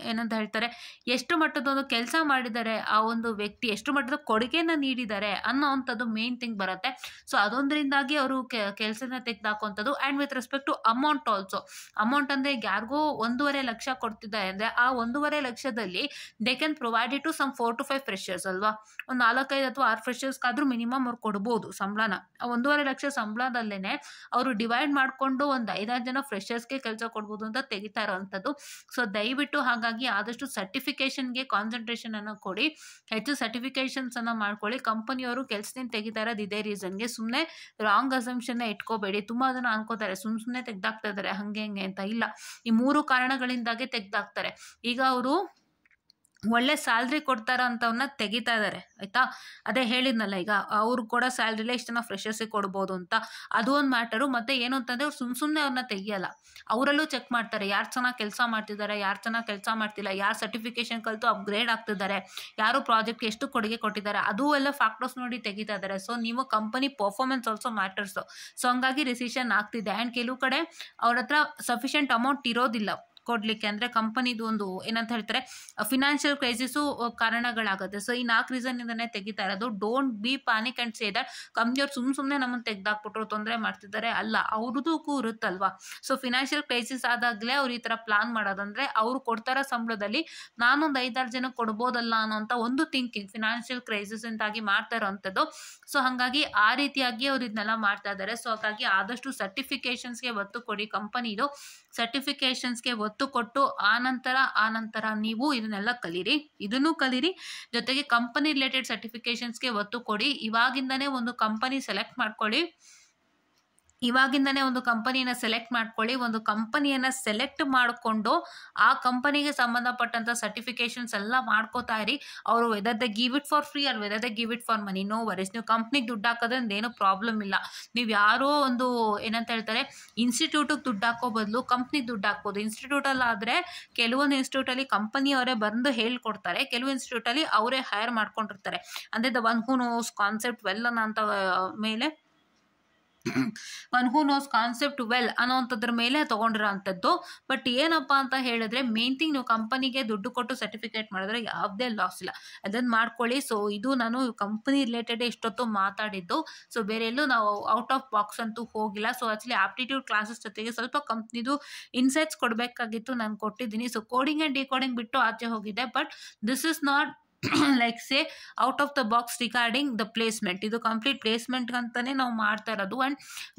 ಏನಂತ ಹೇಳ್ತಾರೆ, ಎಷ್ಟು ಮಟ್ಟದ ಒಂದು ಕೆಲಸ ಮಾಡಿದ್ದಾರೆ ಆ ಒಂದು ವ್ಯಕ್ತಿ, ಎಷ್ಟು ಮಟ್ಟದ ಕೊಡುಗೆನ ನೀಡಿದ್ದಾರೆ ಅನ್ನೋ ಅಂಥದ್ದು ಮೇನ್ ಥಿಂಗ್ ಬರುತ್ತೆ. ಸೊ ಅದೊಂದರಿಂದಾಗಿ ಅವರು ಕೆಲಸನ ತೆಗೆದಾಕುವಂಥದ್ದು. And with respect to amount also, amount ಅಂದರೆ ಯಾರಿಗೂ 1.5 ಲಕ್ಷ ಕೊಡ್ತಿದ್ದಾರೆ ಅಂದರೆ ಆ 1.5 ಲಕ್ಷದಲ್ಲಿ they can provide it to some 4 to 5 freshers ಅಲ್ವಾ. ಒಂದು 4-5 ಅಥವಾ 6 ಫ್ರೆಷರ್ಸ್ಗಾದರೂ ಮಿನಿಮಮ್ ಅವ್ರು ಕೊಡ್ಬೋದು ಸಂಬಳನ. ಆ 1.5 ಲಕ್ಷ ಸಂಬಳದಲ್ಲೇ ಅವರು ಡಿವೈಡ್ ಮಾಡಿಕೊಂಡು ಒಂದು 5-6 ಜನ ಫ್ರೆಷರ್ಸ್ಗೆ ಕೆಲಸ ಕೊಡ್ಬೋದು ಅಂತ ತೆಗಿತಾ ಇರೋವಂಥದ್ದು. ಸೊ ದಯವಿಟ್ಟು ಹಾಗಾಗಿ ಆದಷ್ಟು ಸರ್ಟಿಫಿಕೇಷನ್ಗೆ ಕಾನ್ಸಂಟ್ರೇಷನ್ ಅನ್ನು ಕೊಡಿ, ಹೆಚ್ಚು ಸರ್ಟಿಫಿಕೇಷನ್ಸ್ ಅನ್ನು ಮಾಡ್ಕೊಳ್ಳಿ. ಕಂಪನಿಯವರು ಕೆಲಸದಿಂದ ತೆಗಿತಾ ಇರೋದು ಇದೇ ರೀಸನ್ಗೆ. ಸುಮ್ಮನೆ ರಾಂಗ್ ಅಸಂಪ್ಷನ್ನ ಇಟ್ಕೋಬೇಡಿ. ತುಂಬ ಅದನ್ನು ಅನ್ಕೋತಾರೆ ಸುಮ್ಮನೆ ತೆಗ್ದಾಕ್ತಾ ಇದ್ದಾರೆ ಹಂಗೆ ಅಂತ. ಇಲ್ಲ, ಈ 3 ಕಾರಣಗಳಿಂದಾಗೆ ತೆಗ್ದಾಕ್ತಾರೆ. ಈಗ ಅವರು ಒಳ್ಳೆ ಸ್ಯಾಲ್ರಿ ಕೊಡ್ತಾರ ಅಂತವನ್ನ ತೆಗಿತಾ ಇದ್ದಾರೆ ಆಯಿತಾ. ಅದೇ ಹೇಳಿದ್ನಲ್ಲ, ಈಗ ಅವ್ರು ಕೊಡೋ ಸ್ಯಾಲ್ರಿಲೇ ಇಷ್ಟನ್ನ ಫ್ರೆಷರ್ಸಿಗೆ ಕೊಡ್ಬೋದು ಅಂತ, ಅದು ಒಂದು ಮ್ಯಾಟರು. ಮತ್ತು ಏನು ಅಂತಂದರೆ ಅವ್ರು ಸುಮ್ಮನೆ ಅವ್ರನ್ನ ತೆಗಿಯಲ್ಲ, ಅವರಲ್ಲೂ ಚೆಕ್ ಮಾಡ್ತಾರೆ ಯಾರು ಚೆನ್ನಾಗಿ ಕೆಲಸ ಮಾಡ್ತಿದ್ದಾರೆ, ಯಾರು ಚೆನ್ನಾಗಿ ಕೆಲಸ ಮಾಡ್ತಿಲ್ಲ, ಯಾರು ಸರ್ಟಿಫಿಕೇಷನ್ ಕಲಿತು ಅಪ್ಗ್ರೇಡ್ ಆಗ್ತಿದ್ದಾರೆ, ಯಾರು ಪ್ರಾಜೆಕ್ಟ್ಗೆ ಎಷ್ಟು ಕೊಡುಗೆ ಕೊಟ್ಟಿದ್ದಾರೆ, ಅದು ಎಲ್ಲ ಫ್ಯಾಕ್ಟರ್ಸ್ ನೋಡಿ ತೆಗಿತಾ ಇದ್ದಾರೆ. ಸೊ ನೀವು company performance also matters. So ಹಂಗಾಗಿ ರಿಸಿಷನ್ ಆಗ್ತಿದೆ. ಆ್ಯಂಡ್ ಕೆಲವು ಕಡೆ ಅವ್ರ ಹತ್ರ ಸಫಿಷಿಯೆಂಟ್ ಅಮೌಂಟ್ ಇರೋದಿಲ್ಲ ಕೊಡಲಿಕ್ಕೆ. ಅಂದರೆ ಕಂಪನಿದು ಒಂದು ಏನಂತ ಹೇಳ್ತಾರೆ ಫಿನಾನ್ಷಿಯಲ್ ಕ್ರೈಸಿಸು ಕಾರಣಗಳಾಗುತ್ತೆ. ಸೊ ಈ 4 ರೀಸನ್ನಿಂದನೇ ತೆಗಿತಾ ಇರೋದು. Don't be panic and say that ಕಂಪ್ನಿಯವ್ರು ಸುಮ್ಮನೆ ನಮ್ಮನ್ನು ತೆಗ್ದಾಕ್ಬಿಟ್ರು ತೊಂದರೆ ಮಾಡ್ತಿದ್ದಾರೆ. ಅಲ್ಲ, ಅವ್ರದಕ್ಕೂ ಇರುತ್ತಲ್ವಾ. ಸೊ ಫಿನಾನ್ಷಿಯಲ್ ಕ್ರೈಸಿಸ್ ಆದಾಗಲೇ ಅವ್ರು ಈ ಥರ ಪ್ಲಾನ್ ಮಾಡೋದಂದರೆ ಅವರು ಕೊಡ್ತಾರೋ ಸಂಬಳದಲ್ಲಿ ನಾನೊಂದು 5-6 ಜನ ಕೊಡ್ಬೋದಲ್ಲ ಅನ್ನೋಂಥ ಒಂದು ಥಿಂಕಿಂಗ್ ಫಿನಾನ್ಷಿಯಲ್ ಕ್ರೈಸಿಸ್ ಅಂತಾಗಿ ಮಾಡ್ತಾ ಇರೋವಂಥದ್ದು. ಸೊ ಹಾಗಾಗಿ ಆ ರೀತಿಯಾಗಿ ಅವ್ರು ಇದನ್ನೆಲ್ಲ ಮಾಡ್ತಾ ಇದ್ದಾರೆ. ಸೊ ಹಾಗಾಗಿ ಆದಷ್ಟು ಸರ್ಟಿಫಿಕೇಷನ್ಸ್ಗೆ ಒತ್ತು ಕೊಡಿ. ಕಂಪನಿದು ಸರ್ಟಿಫಿಕೇಷನ್ಸ್ಗೆ ಒತ್ತು ಕೊಟ್ಟು ಆನಂತರ ನೀವು ಇದನ್ನೆಲ್ಲ ಇದನ್ನು ಕಲೀರಿ. ಜೊತೆಗೆ ಕಂಪನಿ ರಿಲೇಟೆಡ್ ಸರ್ಟಿಫಿಕೇಷನ್ಸ್ಗೆ ಒತ್ತು ಕೊಡಿ. ಇವಾಗಿಂದನೇ ಒಂದು ಕಂಪನಿ ಸೆಲೆಕ್ಟ್ ಮಾಡ್ಕೊಳ್ಳಿ. ಒಂದು ಕಂಪನಿಯನ್ನು ಸೆಲೆಕ್ಟ್ ಮಾಡಿಕೊಂಡು ಆ ಕಂಪನಿಗೆ ಸಂಬಂಧಪಟ್ಟಂಥ ಸರ್ಟಿಫಿಕೇಷನ್ಸ್ ಎಲ್ಲ ಮಾಡ್ಕೋತಾ ಇರಿ. ಅವರು whether the give it for free or whether the give it for money, no worries. ನೀವು ಕಂಪ್ನಿಗೆ ದುಡ್ಡು ಹಾಕೋದ್ರಿಂದ ಏನೂ ಪ್ರಾಬ್ಲಮ್ ಇಲ್ಲ. ನೀವು ಯಾರೋ ಒಂದು ಏನಂತ ಹೇಳ್ತಾರೆ ಇನ್ಸ್ಟಿಟ್ಯೂಟಿಗೆ ದುಡ್ಡು ಹಾಕೋ ಬದಲು ಕಂಪ್ನಿಗೆ ದುಡ್ಡು ಹಾಕ್ಬೋದು. ಇನ್ಸ್ಟಿಟ್ಯೂಟಲ್ಲಾದರೆ ಕೆಲವೊಂದು ಇನ್ಸ್ಟಿಟ್ಯೂಟಲ್ಲಿ ಕಂಪನಿಯವರೇ ಬಂದು ಹೇಳ್ಕೊಡ್ತಾರೆ, ಕೆಲವು ಇನ್ಸ್ಟಿಟ್ಯೂಟಲ್ಲಿ ಅವರೇ ಹೈರ್ ಮಾಡ್ಕೊಂಡಿರ್ತಾರೆ. ಅಂದರೆ the one who knows concept well ಅನ್ನೋಂಥ ಮೇಲೆ ಕಾನ್ಸೆಪ್ಟ್ ವೆಲ್ ಅನ್ನೋಂಥದ್ರ ಮೇಲೆ ತೊಗೊಂಡಿರೋ ಅಂಥದ್ದು. ಬಟ್ ಏನಪ್ಪ ಅಂತ ಹೇಳಿದ್ರೆ ಮೇನ್ ಥಿಂಗ್, ನೀವು ಕಂಪನಿಗೆ ದುಡ್ಡು ಕೊಟ್ಟು ಸರ್ಟಿಫಿಕೇಟ್ ಮಾಡಿದ್ರೆ ಯಾವುದೇ ಲಾಸ್ ಇಲ್ಲ, ಅದನ್ನು ಮಾಡ್ಕೊಳ್ಳಿ. ಸೊ ಇದು ನಾನು ಕಂಪನಿ ರಿಲೇಟೆಡ್ ಇಷ್ಟೊತ್ತು ಮಾತಾಡಿದ್ದು. ಸೊ ಬೇರೆ ಎಲ್ಲೂ ನಾವು ಔಟ್ ಆಫ್ ಬಾಕ್ಸ್ ಅಂತೂ ಹೋಗಿಲ್ಲ. ಸೊ ಆ್ಯಕ್ಚುಲಿ ಆಪ್ಟಿಟ್ಯೂಡ್ ಕ್ಲಾಸಸ್ ಜೊತೆಗೆ ಸ್ವಲ್ಪ ಕಂಪ್ನಿದು ಇನ್ಸೈಟ್ಸ್ ಕೊಡಬೇಕಾಗಿತ್ತು, ನಾನು ಕೊಟ್ಟಿದ್ದೀನಿ. ಸೊ ಕೋಡಿಂಗ್ ಆ್ಯಂಡ್ ಡಿಕೋಡಿಂಗ್ ಬಿಟ್ಟು ಆಚೆ ಹೋಗಿದೆ. But this is not like say out of the box regarding the placement. ಇದು ಕಂಪ್ಲೀಟ್ ಪ್ಲೇಸ್ಮೆಂಟ್ಗಂತಲೇ ನಾವು ಮಾಡ್ತಾ ಇರೋದು. ಆ್ಯಂಡ್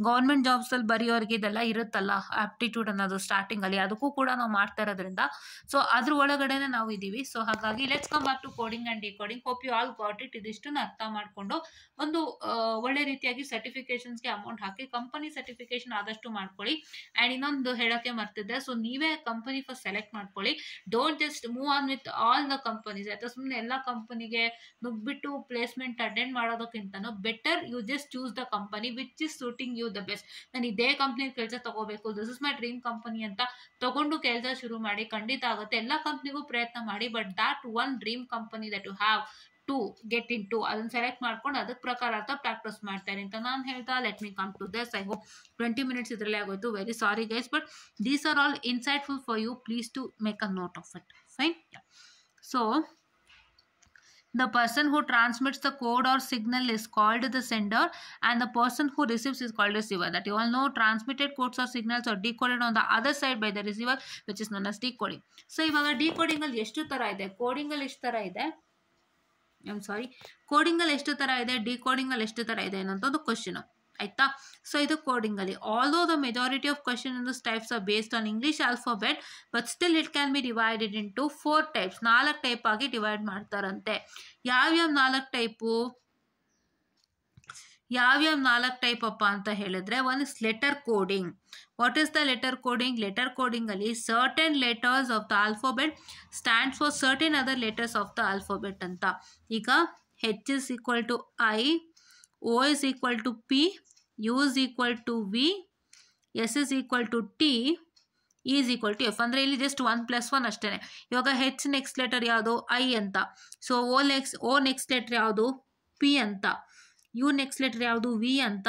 ಗೌರ್ಮೆಂಟ್ ಜಾಬ್ಸಲ್ಲಿ ಬರೆಯೋರಿಗೆ ಇದೆಲ್ಲ ಇರುತ್ತಲ್ಲ ಆಪ್ಟಿಟ್ಯೂಡ್ ಅನ್ನೋದು ಸ್ಟಾರ್ಟಿಂಗಲ್ಲಿ, ಅದಕ್ಕೂ ಕೂಡ ನಾವು ಮಾಡ್ತಾ ಇರೋದ್ರಿಂದ ಸೊ ಅದ್ರ ಒಳಗಡೆನೆ ನಾವು ಇದ್ದೀವಿ. ಸೊ ಹಾಗಾಗಿ let's come back to coding and decoding. Hope you all got it. ಇದಿಷ್ಟನ್ನು ಅರ್ಥ ಮಾಡಿಕೊಂಡು ಒಂದು ಒಳ್ಳೆ ರೀತಿಯಾಗಿ ಸರ್ಟಿಫಿಕೇಷನ್ಸ್ಗೆ ಅಮೌಂಟ್ ಹಾಕಿ ಕಂಪನಿ ಸರ್ಟಿಫಿಕೇಶನ್ ಆದಷ್ಟು ಮಾಡ್ಕೊಳ್ಳಿ. ಆ್ಯಂಡ್ ಇನ್ನೊಂದು ಹೇಳೋಕ್ಕೆ ಮರ್ತಿದ್ದೆ, ಸೊ ನೀವೇ ಕಂಪನಿ ಫಸ್ಟ್ ಸೆಲೆಕ್ಟ್ ಮಾಡ್ಕೊಳ್ಳಿ. Don't just move on with all the companies ಆಯ್ತಾ. ಸುಮ್ಮನೆ ಎಲ್ಲ ಕಂಪನಿಗೆ ನುಗ್ಬಿಟ್ಟು ಪ್ಲೇಸ್ಮೆಂಟ್ ಅಟೆಂಡ್ ಮಾಡೋದಕ್ಕಿಂತನೂ better you just choose the company which is suiting you the best. ನಾನು ಇದೇ ಕಂಪ್ನಿ ಕೆಲಸ ತಗೋಬೇಕು, this is my dream company ಅಂತ ತಗೊಂಡು ಕೆಲಸ ಶುರು ಮಾಡಿ. ಖಂಡಿತ ಆಗುತ್ತೆ. ಎಲ್ಲ ಕಂಪ್ನಿಗೂ ಪ್ರಯತ್ನ ಮಾಡಿ, but that one dream company that you have to get in to ಅದನ್ನು ಸೆಲೆಕ್ಟ್ ಮಾಡ್ಕೊಂಡು ಅದಕ್ಕೆ ಪ್ರಕಾರ ಅಂತ ಪ್ರಾಕ್ಟೀಸ್ ಮಾಡ್ತಾರೆ ಅಂತ ನಾನು ಹೇಳ್ತಾ let me come to this. I hope 20 minutes ಇದರಲ್ಲೇ ಆಗೋಯ್ತು. Very sorry guys, but these are all insightful for you. Please to make a note of it. Fine. So the person who transmits the code or signal is called the sender, and the person who receives is called receiver. That you all know, transmitted codes or signals are decoded on the other side by the receiver, which is known as decoding. So ಇವಾಗ ಡಿಕೋಡಿಂಗ್ ಅಲ್ಲಿ ಎಷ್ಟು ತರ ಇದೆ, ಕೋಡಿಂಗ್ ಅಲ್ಲಿ ಎಷ್ಟು ತರ ಇದೆ, ಕೋಡಿಂಗ್ ಅಲ್ಲಿ ಎಷ್ಟು ತರ ಇದೆ, ಡಿಕೋಡಿಂಗ್ ಅಲ್ಲಿ ಎಷ್ಟು ತರ ಇದೆ ಅನ್ನೋದು ಕ್ವಶನ್ ಆಯ್ತಾ. ಸೊ ಇದು ಕೋಡಿಂಗ್ ಅಲ್ಲಿ. Although the majority of question in this types are based on English alphabet, but still it can be divided into 4 types. 4 type ಆಗಿ ಡಿವೈಡ್ ಮಾಡ್ತಾರಂತೆ. ಯಾವ್ಯಾವ 4 ಟೈಪು, ಯಾವ್ಯಾವ 4 ಟೈಪ್ ಅಪ್ಪ ಅಂತ ಹೇಳಿದ್ರೆ, one is letter coding. What is the letter coding? Letter coding ಅಲ್ಲಿ certain letters of the alphabet stands for certain other letters of the alphabet ಅಂತ. ಈಗ H is equal to I, O is equal to P, U is equal to V, S is equal to T, E is equal to F. ಅಂದರೆ ಇಲ್ಲಿ ಜಸ್ಟ್ 1+1 ಅಷ್ಟೇ. ಇವಾಗ H ನೆಕ್ಸ್ಟ್ ಲೆಟರ್ ಯಾವುದು? I ಅಂತ. ಸೊ O ನೆಕ್ಸ್ಟ್ ಲೆಟರ್ ಯಾವುದು? P ಅಂತ. U ನೆಕ್ಸ್ಟ್ ಲೆಟರ್ ಯಾವುದು? V ಅಂತ.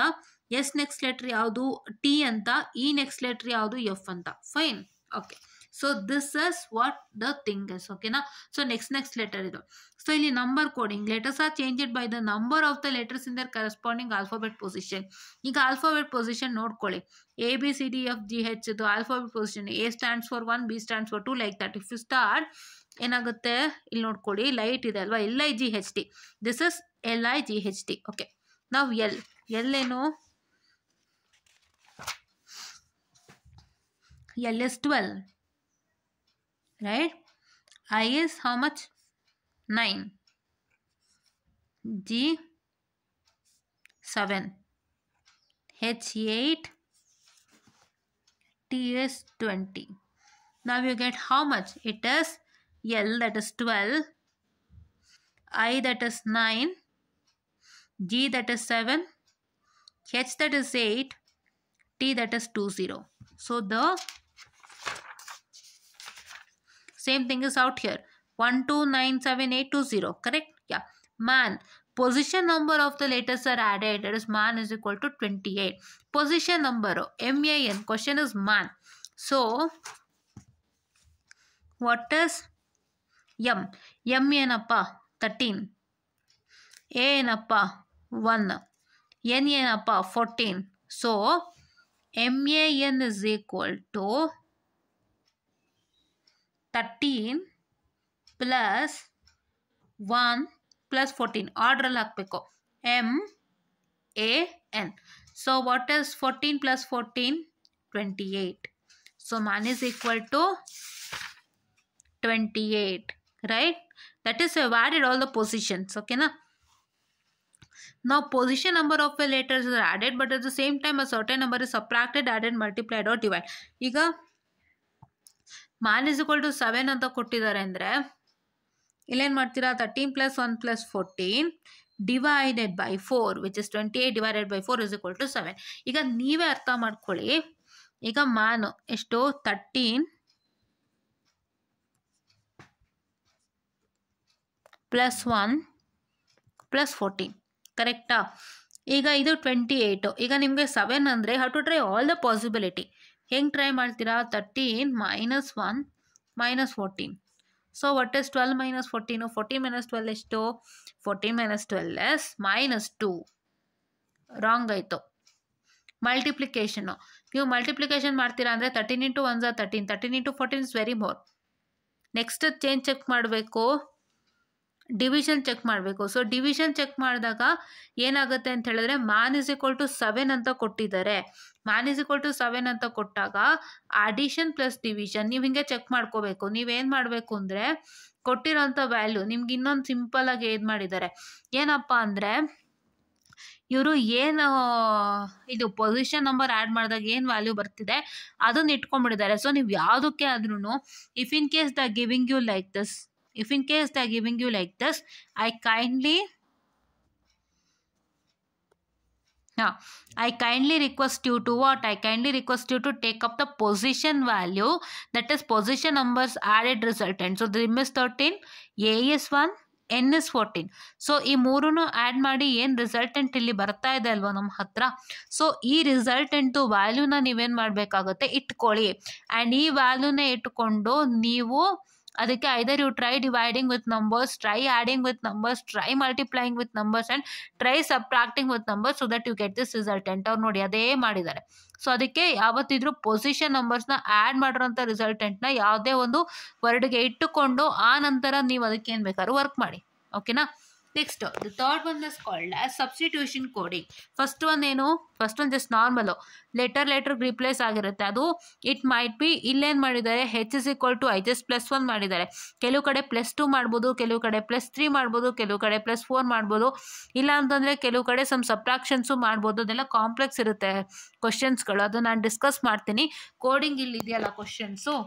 S ನೆಕ್ಸ್ಟ್ ಲೆಟರ್ ಯಾವುದು? T ಅಂತ. E ನೆಕ್ಸ್ಟ್ ಲೆಟರ್ ಯಾವುದು? F ಅಂತ. Fine. Okay. So this is what the thing is. ಓಕೆನಾ. ಸೊ ನೆಕ್ಸ್ಟ್ ಲೆಟರ್ ಇದು. ಸೊ ಇಲ್ಲಿ number coding, letters are changed by the number of the letters in their corresponding alphabet position. ಈಗ ಆಲ್ಫಾಬೆಟ್ ಪೊಸಿಷನ್ ನೋಡ್ಕೊಳ್ಳಿ. ABCDFGH ಇದು alphabet position. A stands for 1, B stands for 2, like that. If you start ಏನಾಗುತ್ತೆ ಇಲ್ಲಿ ನೋಡ್ಕೊಳ್ಳಿ, ಲೈಟ್ ಇದೆ ಅಲ್ವಾ, LIGHT. This is LIGHT. Okay. ನಾವು ಎಲ್ ಏನು? L is 12. Right? I is how much? 9. G 7. H 8. T is 20. Now you get how much? It is L, that is 12. I, that is 9. G, that is 7. H, that is 8. T, that is 20. So the same thing is out here. 1 2 9 7 8 2 0. Correct? Yeah. Man. Position number of the letters are added. That is man is equal to 28. Position number. MAN. Question is man. So what is M? M ಏನಪ್ಪ? 13. A ಏನಪ್ಪ? 1. N ಏನಪ್ಪ? 14. So MAN is equal to 13 plus 1 plus 14. ಆರ್ಡ್ರಲ್ಲಿ ಹಾಕಬೇಕು. MAN. So what is 14 plus 14? 28. So man is equal to 28. Right? That is, I've added all the positions. Okay na? Now position number of the letters are added, but at the same time a certain number is subtracted, added, multiplied or divided. ಈಗ man is equal to 7 ಅಂತ ಕೊಟ್ಟಿದ್ದಾರೆ ಅಂದರೆ ಇಲ್ಲೇನು ಮಾಡ್ತೀರಾ? 13 plus 1 plus 14 divided by 4, which is 28 divided by 4 is equal to 7. ಈಗ ನೀವೇ ಅರ್ಥ ಮಾಡ್ಕೊಳ್ಳಿ. ಈಗ man ಎಷ್ಟು? 13 plus 1 plus 14. ಕರೆಕ್ಟಾ? ಈಗ ಇದು 28. ಈಗ ನಿಮಗೆ 7 ಅಂದರೆ how to try all the possibility. ಹೆಂಗೆ ಟ್ರೈ ಮಾಡ್ತೀರಾ? 13 minus 1 minus 14. So what is 12 minus 14? 14 minus 12 ಎಷ್ಟು? 14 minus 12 is minus 2. ರಾಂಗ್ ಆಯಿತು. ಮಲ್ಟಿಪ್ಲಿಕೇಶನು, ನೀವು ಮಲ್ಟಿಪ್ಲಿಕೇಶನ್ ಮಾಡ್ತೀರಾ ಅಂದರೆ 13 into 1 is 13. 13 into 14 is very more. Next change check ಮಾಡಬೇಕು. ಡಿವಿಷನ್ ಚೆಕ್ ಮಾಡಬೇಕು. ಸೊ ಡಿವಿಷನ್ ಚೆಕ್ ಮಾಡಿದಾಗ ಏನಾಗುತ್ತೆ ಅಂತ ಹೇಳಿದ್ರೆ ಮ್ಯಾನ್ ಇಸ್ ಈಕ್ವಲ್ ಟು 7 ಅಂತ ಕೊಟ್ಟಿದ್ದಾರೆ. ಮ್ಯಾನ್ ಇಸ್ ಈಕ್ವಲ್ ಟು 7 ಅಂತ ಕೊಟ್ಟಾಗ ಅಡಿಷನ್ ಪ್ಲಸ್ ಡಿವಿಷನ್ ನೀವು ಹಿಂಗೆ ಚೆಕ್ ಮಾಡ್ಕೋಬೇಕು. ನೀವೇನು ಮಾಡಬೇಕು ಅಂದರೆ ಕೊಟ್ಟಿರೋಂಥ ವ್ಯಾಲ್ಯೂ ನಿಮ್ಗೆ ಇನ್ನೊಂದು ಸಿಂಪಲ್ ಆಗಿ ಏನು ಮಾಡಿದ್ದಾರೆ, ಏನಪ್ಪ ಅಂದರೆ ಇವರು ಏನು ಇದು ಪೊಸಿಷನ್ ನಂಬರ್ ಆ್ಯಡ್ ಮಾಡಿದಾಗ ಏನು ವ್ಯಾಲ್ಯೂ ಬರ್ತಿದೆ ಅದನ್ನು ಇಟ್ಕೊಂಡ್ಬಿಟ್ಟಿದ್ದಾರೆ. ಸೊ ನೀವು ಯಾವುದಕ್ಕೆ ಆದ್ರೂ if in case the giving you like this, if in case they are giving you like this, I kindly request you to what? I kindly request you to take up the position value, that is position numbers added resultant. So the M is 13, A is 1, N is 14. So ಈ ಮೂರನ್ನು ಆ್ಯಡ್ ಮಾಡಿ ಏನು ರಿಸಲ್ಟೆಂಟ್ ಇಲ್ಲಿ ಬರ್ತಾ ಇದೆ ಅಲ್ವಾ ನಮ್ಮ ಹತ್ರ, ಸೊ ಈ ರಿಸಲ್ಟೆಂಟು ವ್ಯಾಲ್ಯೂನ ನೀವೇನು ಮಾಡಬೇಕಾಗುತ್ತೆ, ಇಟ್ಕೊಳ್ಳಿ. ಆ್ಯಂಡ್ ಈ ವ್ಯಾಲ್ಯೂನೇ ಇಟ್ಕೊಂಡು ನೀವು ಅದಕ್ಕೆ either you try dividing with numbers, try adding with numbers, try multiplying with numbers and try subtracting with numbers so that you get this resultant. ಅವ್ರು ನೋಡಿ ಅದೇ ಮಾಡಿದ್ದಾರೆ. ಸೊ ಅದಕ್ಕೆ ಯಾವತ್ತಿದ್ರೂ ಪೊಸಿಷನ್ ನಂಬರ್ಸ್ನ ಆ್ಯಡ್ ಮಾಡಿರೋಂಥ ರಿಸಲ್ಟೆಂಟ್ನ ಯಾವುದೇ ಒಂದು ವರ್ಡ್ಗೆ ಇಟ್ಟುಕೊಂಡು ಆ ನಂತರ ನೀವು ಅದಕ್ಕೆ ಏನು ಬೇಕಾದ್ರೂ ವರ್ಕ್ ಮಾಡಿ. ಓಕೆನಾ. Next the third one is called as substitution coding. First one ಏನು, first one just normal letter replace ಆಗಿರುತ್ತೆ. ಅದು ಇಟ್ ಮೈಟ್ ಬಿ ಇಲ್ಲೇನು ಮಾಡಿದ್ದಾರೆ, H is equal to I just +1 ಮಾಡಿದ್ದಾರೆ. ಕೆಲವು ಕಡೆ +2 ಮಾಡ್ಬೋದು, ಕೆಲವು ಕಡೆ +3 ಮಾಡ್ಬೋದು, ಕೆಲವು ಕಡೆ +4 ಮಾಡ್ಬೋದು. ಇಲ್ಲ ಅಂತಂದರೆ ಕೆಲವು ಕಡೆ ಸಮ್ ಸಬ್ಟ್ರಾಕ್ಷನ್ಸು ಮಾಡ್ಬೋದು. ಅದೆಲ್ಲ ಕಾಂಪ್ಲೆಕ್ಸ್ ಇರುತ್ತೆ ಕ್ವಶನ್ಸ್ಗಳು, ಅದು ನಾನು ಡಿಸ್ಕಸ್ ಮಾಡ್ತೀನಿ. ಕೋಡಿಂಗ್ ಇಲ್ಲಿ ಇದೆಯಲ್ಲ ಕ್ವಶನ್ಸು,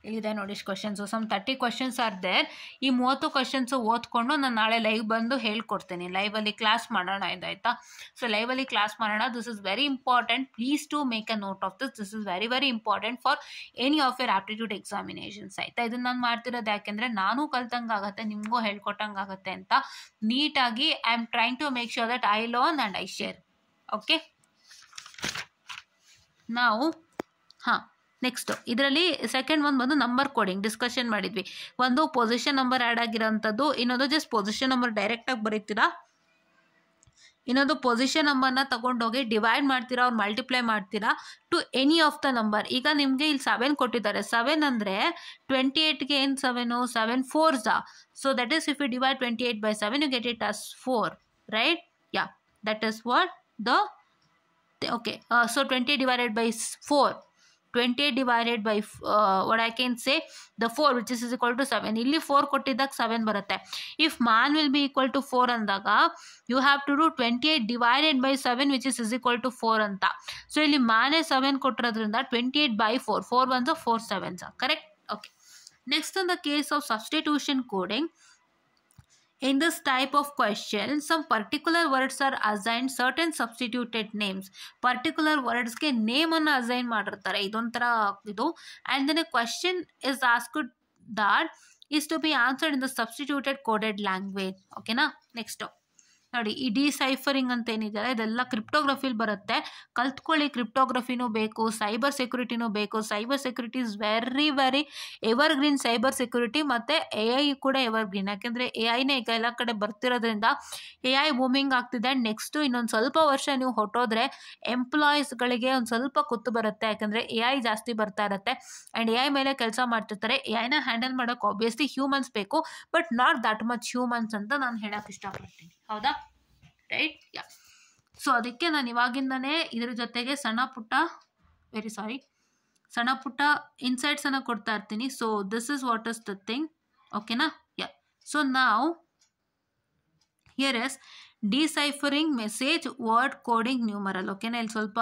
ಇಲ್ಲಿದೆ ನೋಡಿ questions, some 30 questions are there. ಈ 30 ಕ್ವಶನ್ಸು ಓದ್ಕೊಂಡು ನಾನು ನಾಳೆ ಲೈವ್ ಬಂದು ಹೇಳ್ಕೊಡ್ತೀನಿ. ಲೈವಲ್ಲಿ ಕ್ಲಾಸ್ ಮಾಡೋಣ ಇದಾಯ್ತಾ. ಸೊ ಲೈವಲ್ಲಿ ಕ್ಲಾಸ್ ಮಾಡೋಣ. This is very important. Please to make a note of this. This is very very important for any of your aptitude examinations ಆಯಿತಾ. ಇದನ್ನು ನಾನು ಮಾಡ್ತಿರೋದು ಯಾಕೆಂದರೆ ನಾನು ಕಲ್ತಂಗೆ ಆಗುತ್ತೆ, ನಿಮಗೂ ಹೇಳ್ಕೊಟ್ಟಂಗೆ ಆಗುತ್ತೆ ಅಂತ ನೀಟಾಗಿ I am trying to make sure that I learn and I share. Okay, ನಾವು ನೆಕ್ಸ್ಟ್ ಇದರಲ್ಲಿ ಸೆಕೆಂಡ್ ಒಂದು ಬಂದು ನಂಬರ್ ಕೋಡಿಂಗ್ ಡಿಸ್ಕಷನ್ ಮಾಡಿದ್ವಿ. ಒಂದು ಪೊಸಿಷನ್ ನಂಬರ್ ಆ್ಯಡ್ ಆಗಿರೋಂಥದ್ದು, ಇನ್ನೊಂದು ಜಸ್ಟ್ ಪೊಸಿಷನ್ ನಂಬರ್ ಡೈರೆಕ್ಟಾಗಿ ಬರೀತೀರಾ, ಇನ್ನೊಂದು ಪೊಸಿಷನ್ ನಂಬರ್ನ ತಗೊಂಡೋಗಿ ಡಿವೈಡ್ ಮಾಡ್ತೀರಾ ಅವ್ರು ಮಲ್ಟಿಪ್ಲೈ ಮಾಡ್ತೀರಾ to any of the number. ಈಗ ನಿಮಗೆ ಇಲ್ಲಿ 7 ಕೊಟ್ಟಿದ್ದಾರೆ. 7 ಅಂದರೆ 28ಗೆ ಏನು 7 7 4s. So that is if you divide 28 by 7 you get it as 4, right? Yeah, that is what the okay. So 20 divided by 4, 28 divided by what I can say the 4 which is equal to 7. ಇಲ್ಲಿ 4 ಕೊಟ್ಟಿದ್ದಾಗ 7 ಬರುತ್ತೆ. If man will be equal to 4 ಅಂದಾಗ you have to do 28 divided by 7 which is equal to 4 ಅಂತ. ಸೊ ಇಲ್ಲಿ ಮ್ಯಾನೇ 7 ಕೊಟ್ಟಿರೋದ್ರಿಂದ 28 by 4, 4 1s 4 7s, correct? Okay. Next in the case of substitution coding, in this type of question some particular words are assigned certain substituted names. Particular words ಗೆ ನೇಮ್ ಅನ್ನು ಅಸೈನ್ ಮಾಡಿರ್ತಾರೆ, ಇದೊಂಥರ ಇದು. and then a question is asked that is to be answered in the substituted coded language. ಓಕೆನಾ. ನೆಕ್ಸ್ಟ್ ನೋಡಿ ಈ ಡಿಸೈಫರಿಂಗ್ ಅಂತ ಏನಿದೆ ಇದೆಲ್ಲ ಕ್ರಿಪ್ಟೋಗ್ರಫಿಲಿ ಬರುತ್ತೆ. ಕಲ್ತ್ಕೊಳ್ಳಿ, ಕ್ರಿಪ್ಟೋಗ್ರಫಿನೂ ಬೇಕು, ಸೈಬರ್ ಸೆಕ್ಯೂರಿಟಿನೂ ಬೇಕು. Cyber security is very very ever green. Cyber security ಮತ್ತು AI ಕೂಡ ಎವರ್ ಗ್ರೀನ್. ಯಾಕೆಂದರೆ AI ಈಗ ಎಲ್ಲ ಕಡೆ ಬರ್ತಿರೋದ್ರಿಂದ AI ಬೂಮಿಂಗ್ ಆಗ್ತಿದೆ. ನೆಕ್ಸ್ಟು ಇನ್ನೊಂದು ಸ್ವಲ್ಪ ವರ್ಷ ನೀವು ಹೊಟ್ಟೋದ್ರೆ ಎಂಪ್ಲಾಯೀಸ್ಗಳಿಗೆ ಒಂದು ಸ್ವಲ್ಪ ಕುತ್ತು ಬರುತ್ತೆ, ಯಾಕಂದರೆ AI ಜಾಸ್ತಿ ಬರ್ತಾ ಇರುತ್ತೆ ಆ್ಯಂಡ್ AI ಮೇಲೆ ಕೆಲಸ ಮಾಡ್ತಿರ್ತಾರೆ. AIನ ಹ್ಯಾಂಡಲ್ ಮಾಡೋಕ್ಕೆ ಆಬ್ವಿಯಸ್ಲಿ ಹ್ಯೂಮನ್ಸ್ ಬೇಕು, but not that much humans ಅಂತ ನಾನು ಹೇಳೋಕ್ಕೆ ಇಷ್ಟಪಡ್ತೀನಿ. ಹೌದಾ, ರೈಟ್? ಯಾ. ಸೊ ಅದಕ್ಕೆ ನಾನು ಇವಾಗಿಂದನೇ ಇದ್ರ ಜೊತೆಗೆ ಸಣ್ಣ ಪುಟ್ಟ ಇನ್ಸೈಟ್ಸನ್ನು ಕೊಡ್ತಾ ಇರ್ತೀನಿ. So this is what is the thing. ಓಕೆನಾ. ಯಾ. ಸೊ ನಾವು here is deciphering message word coding numeral. ಓಕೆನಾ. ಇಲ್ಲಿ ಸ್ವಲ್ಪ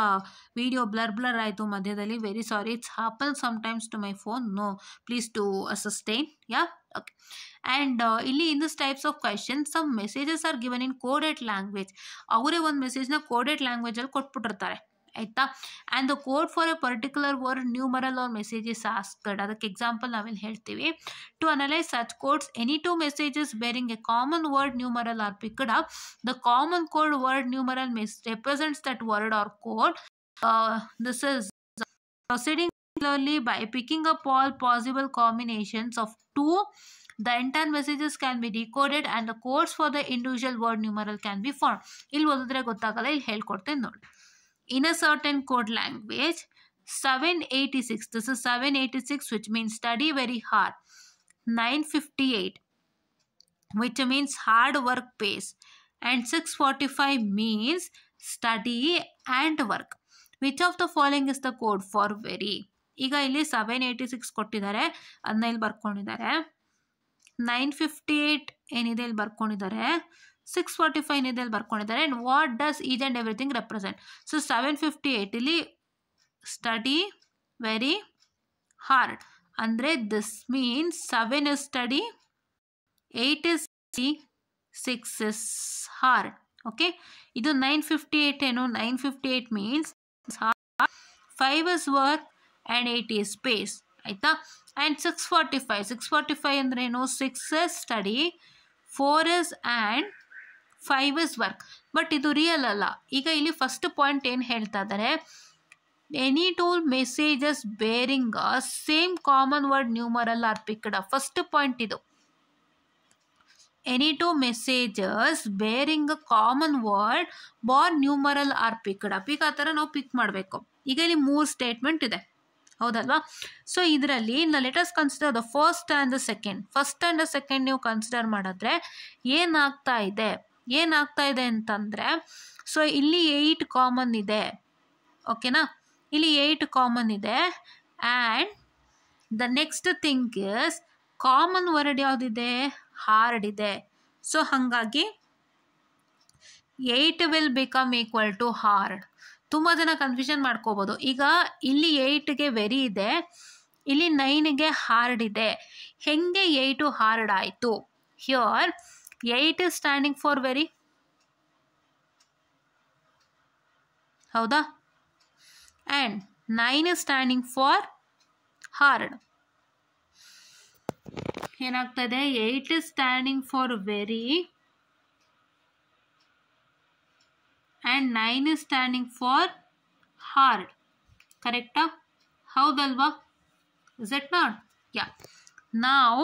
ವಿಡಿಯೋ ಬ್ಲರ್ ಆಯಿತು ಮಧ್ಯದಲ್ಲಿ, very sorry. It's happen sometimes to my phone. No, please to sustain. Yeah. Okay. And ಇಲ್ಲಿ in this types of question some messages are given in coded language. ಅವರೇ ಒಂದು ಮೆಸೇಜ್ನ ಕೋಡೆಡ್ ಲ್ಯಾಂಗ್ವೇಜಲ್ಲಿ ಕೊಟ್ಬಿಟ್ಟಿರ್ತಾರೆ, ಆಯಿತಾ. And the code for a particular word numeral or message is asked. ಅದಕ್ಕೆ ಎಕ್ಸಾಂಪಲ್ ನಾವೇನು ಹೇಳ್ತೀವಿ, to analyse such codes any 2 messages bearing a common word numeral are picked up. The common code word numeral represents that word or code. This is proceeding similarly by picking up all possible combinations of 2. The entire messages can be decoded and the codes for the individual word numeral can be found. ಇಲ್ಲಿ ಓದಿದ್ರೆ ಗೊತ್ತಾಗಲ್ಲ, ಇಲ್ಲಿ ಹೇಳ್ಕೊಡ್ತೇನೆ ನೋಡಿ. In a certain code language, 786. This is 786, which means study very hard. 958, which means hard work pays. And 645 means study and work. Which of the following is the code for very? ಈಗ ಇಲ್ಲಿ 786 ಕೊಟ್ಟಿದ್ದಾರೆ, ಅದನ್ನ ಇಲ್ಲಿ ಬರ್ಕೊಂಡಿದ್ದಾರೆ. 958 ಏನಿದೆ ಇಲ್ಲಿ ಬರ್ಕೊಂಡಿದ್ದಾರೆ. 645 ಏನಿದೆ ಇಲ್ಲಿ ಬರ್ಕೊಂಡಿದ್ದಾರೆ. And what does each and everything represent? So 758 ಇಲ್ಲಿ ಸ್ಟಡಿ ವೆರಿ ಹಾರ್ಡ್ ಅಂದರೆ this means 7 is study, 8 is study, 6 is hard. Okay, ಇದು 958 ಏನು? 958 means 5 is work and 8 is space. ಆಯಿತಾ? ಆ್ಯಂಡ್ 645 ಅಂದ್ರೇನು? 6 is study, 4 is and 5 is work. But ಇದು ರಿಯಲ್ ಅಲ್ಲ. ಈಗ ಇಲ್ಲಿ ಫಸ್ಟ್ ಪಾಯಿಂಟ್ ಏನು ಹೇಳ್ತಾ ಇದ್ದಾರೆ? Any two messages bearing same common word numeral are picked up. First point ಇದು. Any two messages bearing common word bar numeral are picked up. ಈಗ ಆ ಥರ ನಾವು ಪಿಕ್ ಮಾಡಬೇಕು. ಈಗ ಇಲ್ಲಿ 3 ಸ್ಟೇಟ್ಮೆಂಟ್ ಇದೆ, ಹೌದಲ್ವಾ? ಸೊ ಇದರಲ್ಲಿ let us consider the first and the second. First and the second ನೀವು ಕನ್ಸಿಡರ್ ಮಾಡಿದ್ರೆ ಏನಾಗ್ತಾ ಇದೆ ಅಂತಂದರೆ, ಸೊ ಇಲ್ಲಿ 8 ಕಾಮನ್ ಇದೆ, ಓಕೆನಾ? ಇಲ್ಲಿ 8 ಕಾಮನ್ ಇದೆ. And the next thing is common word ಯಾವುದಿದೆ? ಹಾರ್ಡ್ ಇದೆ. ಸೊ ಹಾಗಾಗಿ 8 will become equal to hard. ತುಂಬ ಜನ ಕನ್ಫ್ಯೂಷನ್ ಮಾಡ್ಕೋಬೋದು. ಈಗ ಇಲ್ಲಿ 8ಗೆ ವೆರಿ ಇದೆ, ಇಲ್ಲಿ 9ಗೆ ಹಾರ್ಡ್ ಇದೆ. ಹೆಂಗೆ 8 ಹಾರ್ಡ್ ಆಯಿತು? Here 8 is standing for very, ಹೌದಾ? And 9 is standing for hard. ಏನಾಗ್ತದೆ? 8 is standing for very and 9 is standing for hard. Correct? ಹೌದಲ್ವಾ? Is it not? Yeah. Now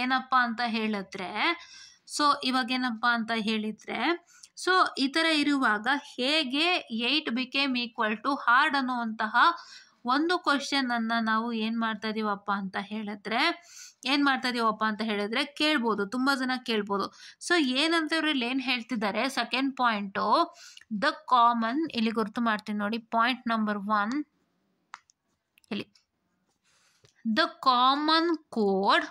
ಏನಪ್ಪ ಅಂತ ಹೇಳಿದ್ರೆ, ಸೊ ಇವಾಗ ಏನಪ್ಪ ಅಂತ ಹೇಳಿದರೆ, ಸೊ ಈ ಥರ ಇರುವಾಗ ಹೇಗೆ 8 ಬಿಕೇಮ್ ಈಕ್ವಲ್ ಟು ಹಾರ್ಡ್ ಅನ್ನುವಂತಹ ಒಂದು ಕ್ವಶನನ್ನು ನಾವು ಏನು ಮಾಡ್ತಾ ಇದೀವಪ್ಪ ಅಂತ ಹೇಳಿದ್ರೆ ಕೇಳ್ಬೋದು, ತುಂಬ ಜನ ಕೇಳ್ಬೋದು. ಸೊ ಏನಂತ ಇವ್ರಲ್ಲಿ ಏನು ಹೇಳ್ತಿದ್ದಾರೆ? ಸೆಕೆಂಡ್ ಪಾಯಿಂಟು ದ ಕಾಮನ್, ಇಲ್ಲಿ ಗುರ್ತು ಮಾಡ್ತೀನಿ ನೋಡಿ, ಪಾಯಿಂಟ್ ನಂಬರ್ 1 ಇಲ್ಲಿ the common code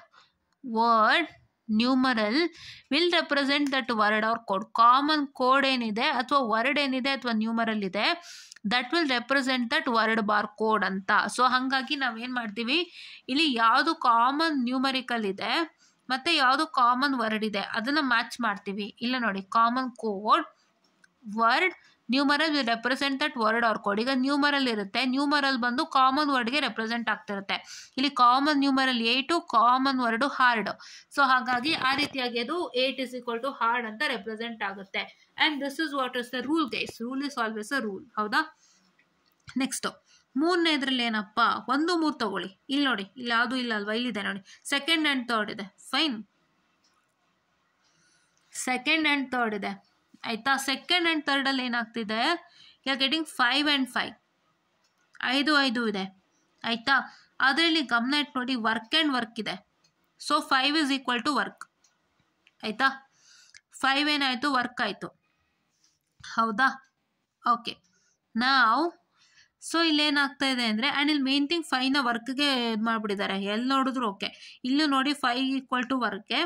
word numeral will represent that word or code. Common code ಏನಿದೆ ಅಥವಾ ವರ್ಡ್ ಏನಿದೆ ಅಥವಾ ನ್ಯೂಮರಲ್ ಇದೆ, that will represent that word bar code ಅಂತ. ಸೊ ಹಾಗಾಗಿ ನಾವೇನು ಮಾಡ್ತೀವಿ, ಇಲ್ಲಿ ಯಾವುದು ಕಾಮನ್ ನ್ಯೂಮರಿಕಲ್ ಇದೆ ಮತ್ತು ಯಾವುದು ಕಾಮನ್ ವರ್ಡ್ ಇದೆ ಅದನ್ನು ಮ್ಯಾಚ್ ಮಾಡ್ತೀವಿ. ಇಲ್ಲ ನೋಡಿ, common code word numeral will represent that word or code. ಈಗ ನ್ಯೂಮರಲ್ ಇರುತ್ತೆ, ನ್ಯೂಮರಲ್ ಬಂದು ಕಾಮನ್ ವರ್ಡ್ಗೆ ರೆಪ್ರೆಸೆಂಟ್ ಆಗ್ತಿರುತ್ತೆ. ಇಲ್ಲಿ common numeral 8, common word hard. So ಹಾಗಾಗಿ ಆ ರೀತಿಯಾಗಿ ಅದು 8 is equal to ಹಾರ್ಡ್ ಅಂತ ರೆಪ್ರೆಸೆಂಟ್ ಆಗುತ್ತೆ. And this is what is the rule guys. Rule is always a rule, ಹೌದಾ? ನೆಕ್ಸ್ಟು 3ನೇದ್ರಲ್ಲಿ ಏನಪ್ಪ, 1, 3 ತಗೊಳ್ಳಿ. ಇಲ್ಲಿ ನೋಡಿ, ಇಲ್ಲಿ ಯಾವುದೂ ಇಲ್ಲ ಅಲ್ವಾ? ಇಲ್ಲಿದೆ ನೋಡಿ, ಸೆಕೆಂಡ್ ಆ್ಯಂಡ್ ಥರ್ಡ್ ಇದೆ. ಫೈನ್, ಸೆಕೆಂಡ್ ಆ್ಯಂಡ್ ಥರ್ಡ್ ಇದೆ, ಆಯಿತಾ? ಸೆಕೆಂಡ್ ಆ್ಯಂಡ್ ಥರ್ಡಲ್ಲಿ ಏನಾಗ್ತಿದೆ? ಯು ಆರ್ ಗೆಟಿಂಗ್ 5 and 5, 5 ಇದೆ, ಆಯಿತಾ? ಅದರಲ್ಲಿ ಗಮನ ಇಟ್ಟು ನೋಡಿ, ವರ್ಕ್ ಆ್ಯಂಡ್ ವರ್ಕ್ ಇದೆ. So 5 is equal to work, ಆಯಿತಾ? 5 ಏನಾಯಿತು? ವರ್ಕ್ ಆಯಿತು, ಹೌದಾ? ಓಕೆ, ನಾವು ಸೊ ಇಲ್ಲೇನಾಗ್ತಾ ಇದೆ ಅಂದರೆ, ಆ್ಯಂಡ್ ಇಲ್ಲಿ ಮೇನ್ ಥಿಂಗ್ 5ನ ವರ್ಕ್ಗೆ ಇದು ಮಾಡಿಬಿಟ್ಟಿದ್ದಾರೆ. ಎಲ್ಲಿ ನೋಡಿದ್ರು ಓಕೆ. ಇಲ್ಲೂ ನೋಡಿ 5 ಈಕ್ವಲ್ ಟು ವರ್ಕೆ,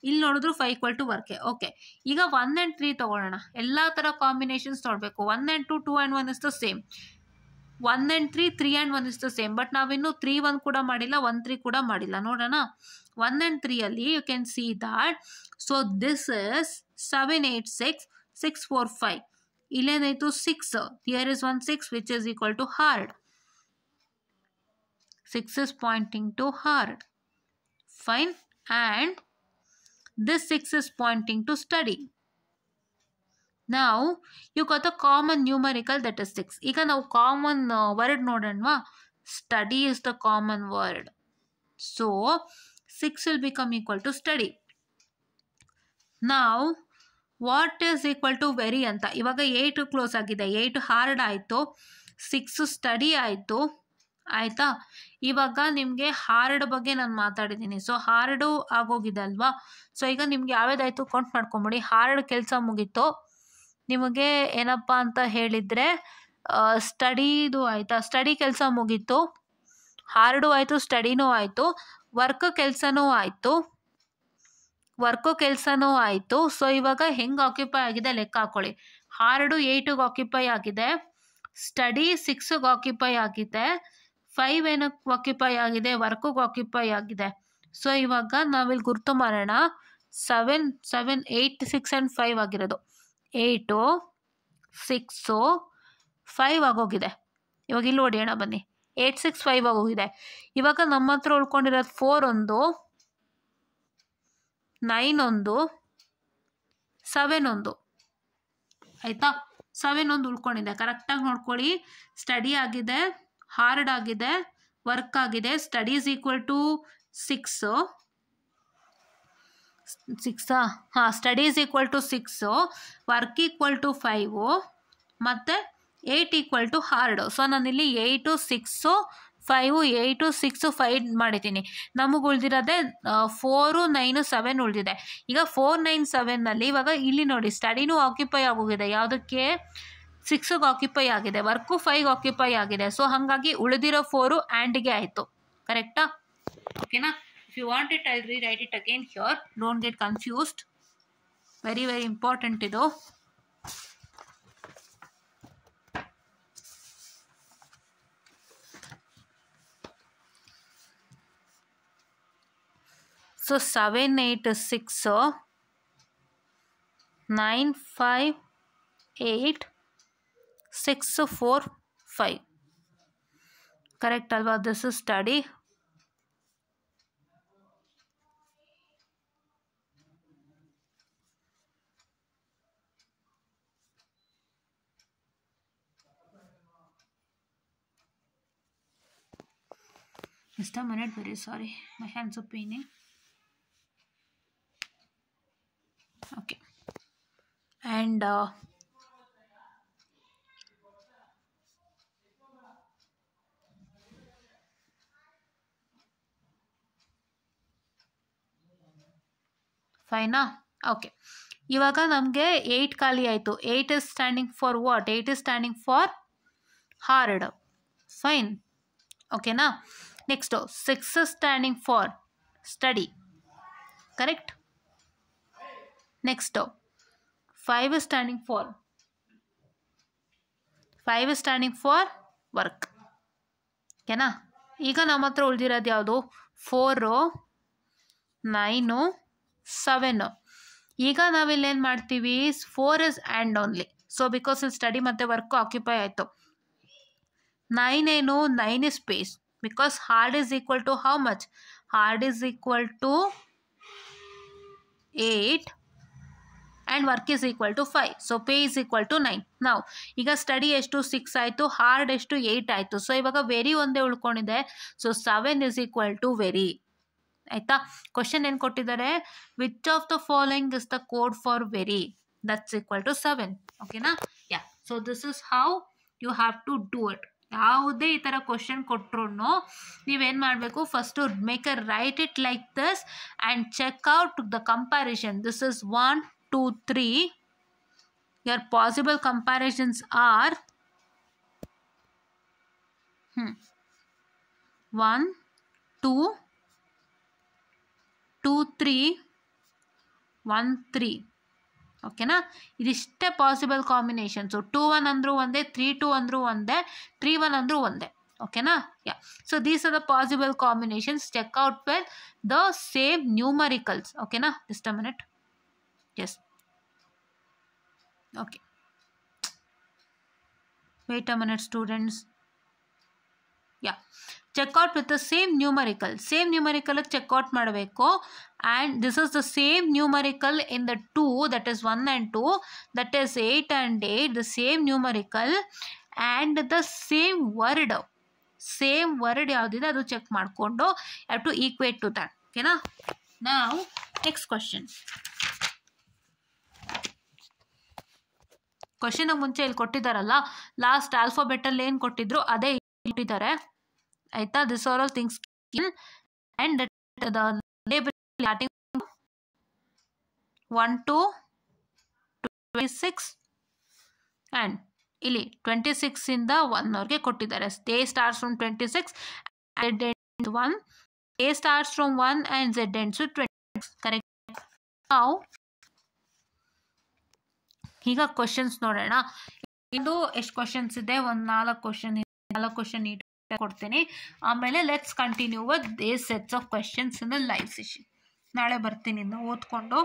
ಇಲ್ಲಿ ನೋಡಿದ್ರು 5 ಈಕ್ವಲ್ ಟು ವರ್ಕೆ. ಓಕೆ, ಈಗ 1 and 3 ತೊಗೊಳ್ಳೋಣ. ಎಲ್ಲ ಥರ ಕಾಂಬಿನೇಷನ್ಸ್ ನೋಡಬೇಕು. 1 and 2, 2 and 1 is the same. 1 and 3, 3 and 1 is the same. But ನಾವಿನ್ನೂ 3, 1 ಕೂಡ ಮಾಡಿಲ್ಲ, 1, 3 ಕೂಡ ಮಾಡಿಲ್ಲ. ನೋಡೋಣ. 1 and 3 ಅಲ್ಲಿ you can see that. So this is 7, 8, 6, 6, 4, 5. ಇಲ್ಲೇನಾಯಿತು? 6. Here is 1 6 which is equal to hard. 6 is pointing to hard. Fine. And this 6 is pointing to study. Now you got the common numerical, that is 6. ಈಗ ನಾವು ಕಾಮನ್ ವರ್ಡ್ ನೋಡೋಣವಾ? Study is the common word. So 6 will become equal to study. Now what is equal to very ಅಂತ. ಇವಾಗ 8 ಕ್ಲೋಸ್ ಆಗಿದೆ, 8 ಹಾರ್ಡ್ ಆಯಿತು, 6 ಸ್ಟಡಿ ಆಯಿತು ಆಯಿತಾ. ಇವಾಗ ನಿಮಗೆ ಹಾರ್ಡ್ ಬಗ್ಗೆ ನಾನು ಮಾತಾಡಿದ್ದೀನಿ. ಸೊ ಹಾರ್ಡು ಆಗೋಗಿದೆ ಅಲ್ವಾ. ಸೊ ಈಗ ನಿಮ್ಗೆ ಯಾವ್ಯಾವ್ದಾಯಿತು ಕೌಂಟ್ ಮಾಡ್ಕೊಂಬಿಡಿ. ಹಾರ್ಡ್ ಕೆಲಸ ಮುಗೀತು ನಿಮಗೆ ಏನಪ್ಪ ಅಂತ ಹೇಳಿದರೆ ಸ್ಟಡಿದು ಆಯಿತಾ, ಸ್ಟಡಿ ಕೆಲಸ ಮುಗೀತು, ಹಾರ್ಡು ಆಯಿತು, ಸ್ಟಡಿನೂ ಆಯಿತು, ವರ್ಕ್ ಕೆಲಸನೂ ಆಯಿತು. ಸೊ ಇವಾಗ ಹೆಂಗೆ ಆಕ್ಯುಪೈ ಆಗಿದೆ ಲೆಕ್ಕ ಹಾಕೊಳ್ಳಿ. ಹಾರ್ಡು 8ಗೆ ಆಕ್ಯುಪೈ ಆಗಿದೆ, ಸ್ಟಡಿ 6ಗೆ ಆಕ್ಯುಪೈ ಆಗಿದೆ, 5 ಏನಕ್ಕೆ ಆಕ್ಯುಪೈ ಆಗಿದೆ, ವರ್ಕಿಗೆ ಆಕ್ಯುಪೈ ಆಗಿದೆ. ಸೊ ಇವಾಗ ನಾವಿಲ್ಲಿ ಗುರ್ತು ಮಾಡೋಣ. 7, 8, 6 ಆ್ಯಂಡ್ 5 ಆಗಿರೋದು 8, 6, 5 ಆಗೋಗಿದೆ. ಇವಾಗ ಇಲ್ಲಿ ಹೊಡೆಯೋಣ ಬನ್ನಿ. 8, 6, 5 ಆಗೋಗಿದೆ. ಇವಾಗ ನಮ್ಮ ಹತ್ರ ಉಳ್ಕೊಂಡಿರೋದು 4 ಒಂದು, 9 ಒಂದು, 7 ಒಂದು ಆಯಿತಾ. 7 ಒಂದು ಉಳ್ಕೊಂಡಿದೆ. ಕರೆಕ್ಟಾಗಿ ನೋಡ್ಕೊಳ್ಳಿ. ಸ್ಟಡಿ ಆಗಿದೆ, ಹಾರ್ಡ್ ಆಗಿದೆ, ವರ್ಕ್ ಆಗಿದೆ. Study is equal to 6 study is equal to 6, work equal to 5 ಮತ್ತು 8 ಈಕ್ವಲ್ ಟು ಹಾರ್ಡು. ಸೊ ನಾನಿಲ್ಲಿ 8, 6, 5, 8, 6, 5 ಮಾಡಿದ್ದೀನಿ. ನಮಗೆ ಉಳಿದಿರೋದೆ 4, 9, 7 ಉಳಿದಿದೆ. ಈಗ 4, 9, 7ನಲ್ಲಿ ಇವಾಗ ಇಲ್ಲಿ ನೋಡಿ ಸ್ಟಡಿನೂ ಆಕ್ಯುಪೈ ಆಗೋಗಿದೆ. ಯಾವುದಕ್ಕೆ? 6ಗೆ ಆಕ್ಯುಪೈ ಆಗಿದೆ, ವರ್ಕು 5ಗೆ ಆಕ್ಯುಪೈ ಆಗಿದೆ. ಸೊ ಹಾಗಾಗಿ ಉಳಿದಿರೋ 4 ಆ್ಯಂಡ್ಗೆ ಆಯಿತು. ಕರೆಕ್ಟಾ? ಓಕೆನಾ? If you want it I write it again here. Don't get confused. Very very important ಇದು. So 7, 8, 6, 9, 5, 8, 6, 4, 5. Correct alva? This is study. Just a minute, very sorry. My hands are paining. Okay. And ಫೈನಾ? ಓಕೆ. ಇವಾಗ ನಮಗೆ 8 ಖಾಲಿ ಆಯಿತು. 8 is standing for what? 8 is standing for hard. Fine. ಓಕೆನಾ? Next 6 is standing for study. Correct? Next 5 is standing for work. ಓಕೆನಾ? ಈಗ ನಮ್ಮ ಹತ್ರ ಉಳಿದಿರೋದು ಯಾವುದು? 4, 9, 7. ಈಗ ನಾವಿಲ್ಲೇನು ಮಾಡ್ತೀವಿ? 4 is and only. So because ಇಲ್ಲಿ ಸ್ಟಡಿ ಮತ್ತು ವರ್ಕು ಆಕ್ಯುಪೈ ಆಯಿತು. 9 ಏನು? 9 is space. Because hard is equal to how much? Hard is equal to 8 and work is equal to 5. So pay is equal to 9. ನಾವು ಈಗ ಸ್ಟಡಿ ಎಷ್ಟು? 6 ಆಯಿತು, ಹಾರ್ಡ್ ಎಷ್ಟು? 8 ಆಯಿತು. ಸೊ ಇವಾಗ ವೆರಿ ಒಂದೇ ಉಳ್ಕೊಂಡಿದೆ. So 7 is equal to very. ಆಯಿತಾ? ಕ್ವಶನ್ ಏನು ಕೊಟ್ಟಿದ್ದಾರೆ? Which of the following is the code for very? That's equal to 7. ಓಕೆನಾ? Yeah. So this is how you have to do it. ಯಾವುದೇ ಈ ಥರ ಕ್ವಶನ್ ಕೊಟ್ಟರು ನೀವೇನು ಮಾಡಬೇಕು? First make a write it like this and check out the comparison. This is 1, 2, 3. Your possible comparisons are 1, 2, 2, 3, 1, 3. ಓಕೆನಾ? ಇದಿಷ್ಟೇ ಪಾಸಿಬಲ್ ಕಾಂಬಿನೇಷನ್ಸು. 2, 1 ಅಂದರೂ ಒಂದೇ, 3, 2 ಅಂದರೂ ಒಂದೇ, 3, 1 ಅಂದರೂ ಒಂದೇ. ಓಕೆನಾ? Yeah. So these are the possible combinations. Check out with the same numericals. ಓಕೆನಾ? Just a minute. Yes. Okay. Wait a minute students. Yeah. Check out with the same numerical. Same ನ್ಯೂಮರಿಕಲ್ಗೆ ಚೆಕ್ಔಟ್ ಮಾಡಬೇಕು. And this is the same numerical in the 2, that is 1 and 2, that is 8 and 8, the same numerical and the same word ಯಾವುದಿದೆ ಅದು ಚೆಕ್ ಮಾಡಿಕೊಂಡು have to equate to that. ಓಕೆನಾ? ನಾವು ನೆಕ್ಸ್ಟ್ ಕ್ವಶನ್. ಕ್ವಶನ್ಗೆ ಮುಂಚೆ ಇಲ್ಲಿ ಕೊಟ್ಟಿದ್ದಾರಲ್ಲ, ಲಾಸ್ಟ್ ಆಲ್ಫಾಬೆಟಲ್ಲಿ ಏನು ಕೊಟ್ಟಿದ್ರು ಅದೇ ಕೊಟ್ಟಿದ್ದಾರೆ ಆಯಿತಾ. This are all things and the label 1 to 26 and ಇಲ್ಲಿ 26 ಇಂದ 1 ಕೊಟ್ಟಿದ್ದಾರೆ. A starts from 26 and Z ends 1. A starts from 1 and Z ends with 26. Correct. Now ಈಗ ಕ್ವಶನ್ಸ್ ನೋಡೋಣ. ಇದು ಎಷ್ಟು ಕ್ವಶನ್ಸ್ ಇದೆ, ಒಂದು 4 ಕ್ವಶನ್ ನೀಟ್ ಕೊಡ್ತೀನಿ. ಆಮೇಲೆ let's continue with this sets of questions in live session. ನಾಳೆ ಬರ್ತೀನಿ ಇನ್ನು ಓದ್ಕೊಂಡು.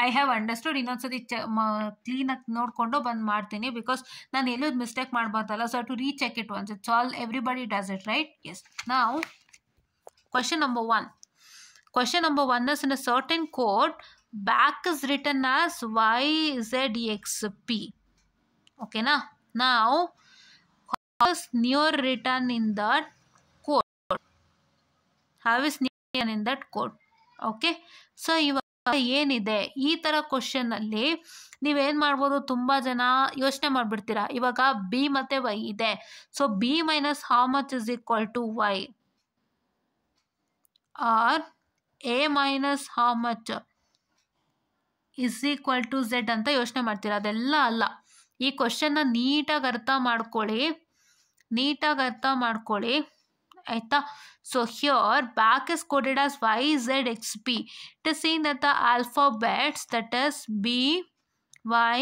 I have understood. ಇನ್ನೊಂದ್ಸತಿ ಕ್ಲೀನಾಗಿ ನೋಡಿಕೊಂಡು ಬಂದು ಮಾಡ್ತೀನಿ, ಬಿಕಾಸ್ ನಾನು ಎಲ್ಲೂ ಮಿಸ್ಟೇಕ್ ಮಾಡಬಾರ್ದಲ್ಲ. So to recheck it once. It's all everybody does it, right? Yes. ನಾವು question number 1. Question number 1 is, in a certain code, back is written as YZXP. Okay, now how is near written in that code? How is near written in that code? Okay, so ಇವಾಗ ಏನಿದೆ ಈ ಥರ ಕ್ವಶನಲ್ಲಿ ನೀವೇನು ಮಾಡ್ಬೋದು, ತುಂಬ ಜನ ಯೋಚನೆ ಮಾಡಿಬಿಡ್ತೀರಾ. ಇವಾಗ ಬಿ ಮತ್ತು ವೈ ಇದೆ. So B minus how much is equal to Y, or A minus how much is equal to Z ಅಂತ ಯೋಚನೆ ಮಾಡ್ತೀರಾ. ಅದೆಲ್ಲ ಅಲ್ಲ. ಈ ಕ್ವಶನ್ನ ನೀಟಾಗಿ ಅರ್ಥ ಮಾಡ್ಕೊಳ್ಳಿ ಆಯಿತಾ. So here back is coded as YZXP. It is saying that the alphabets, that is B, Y,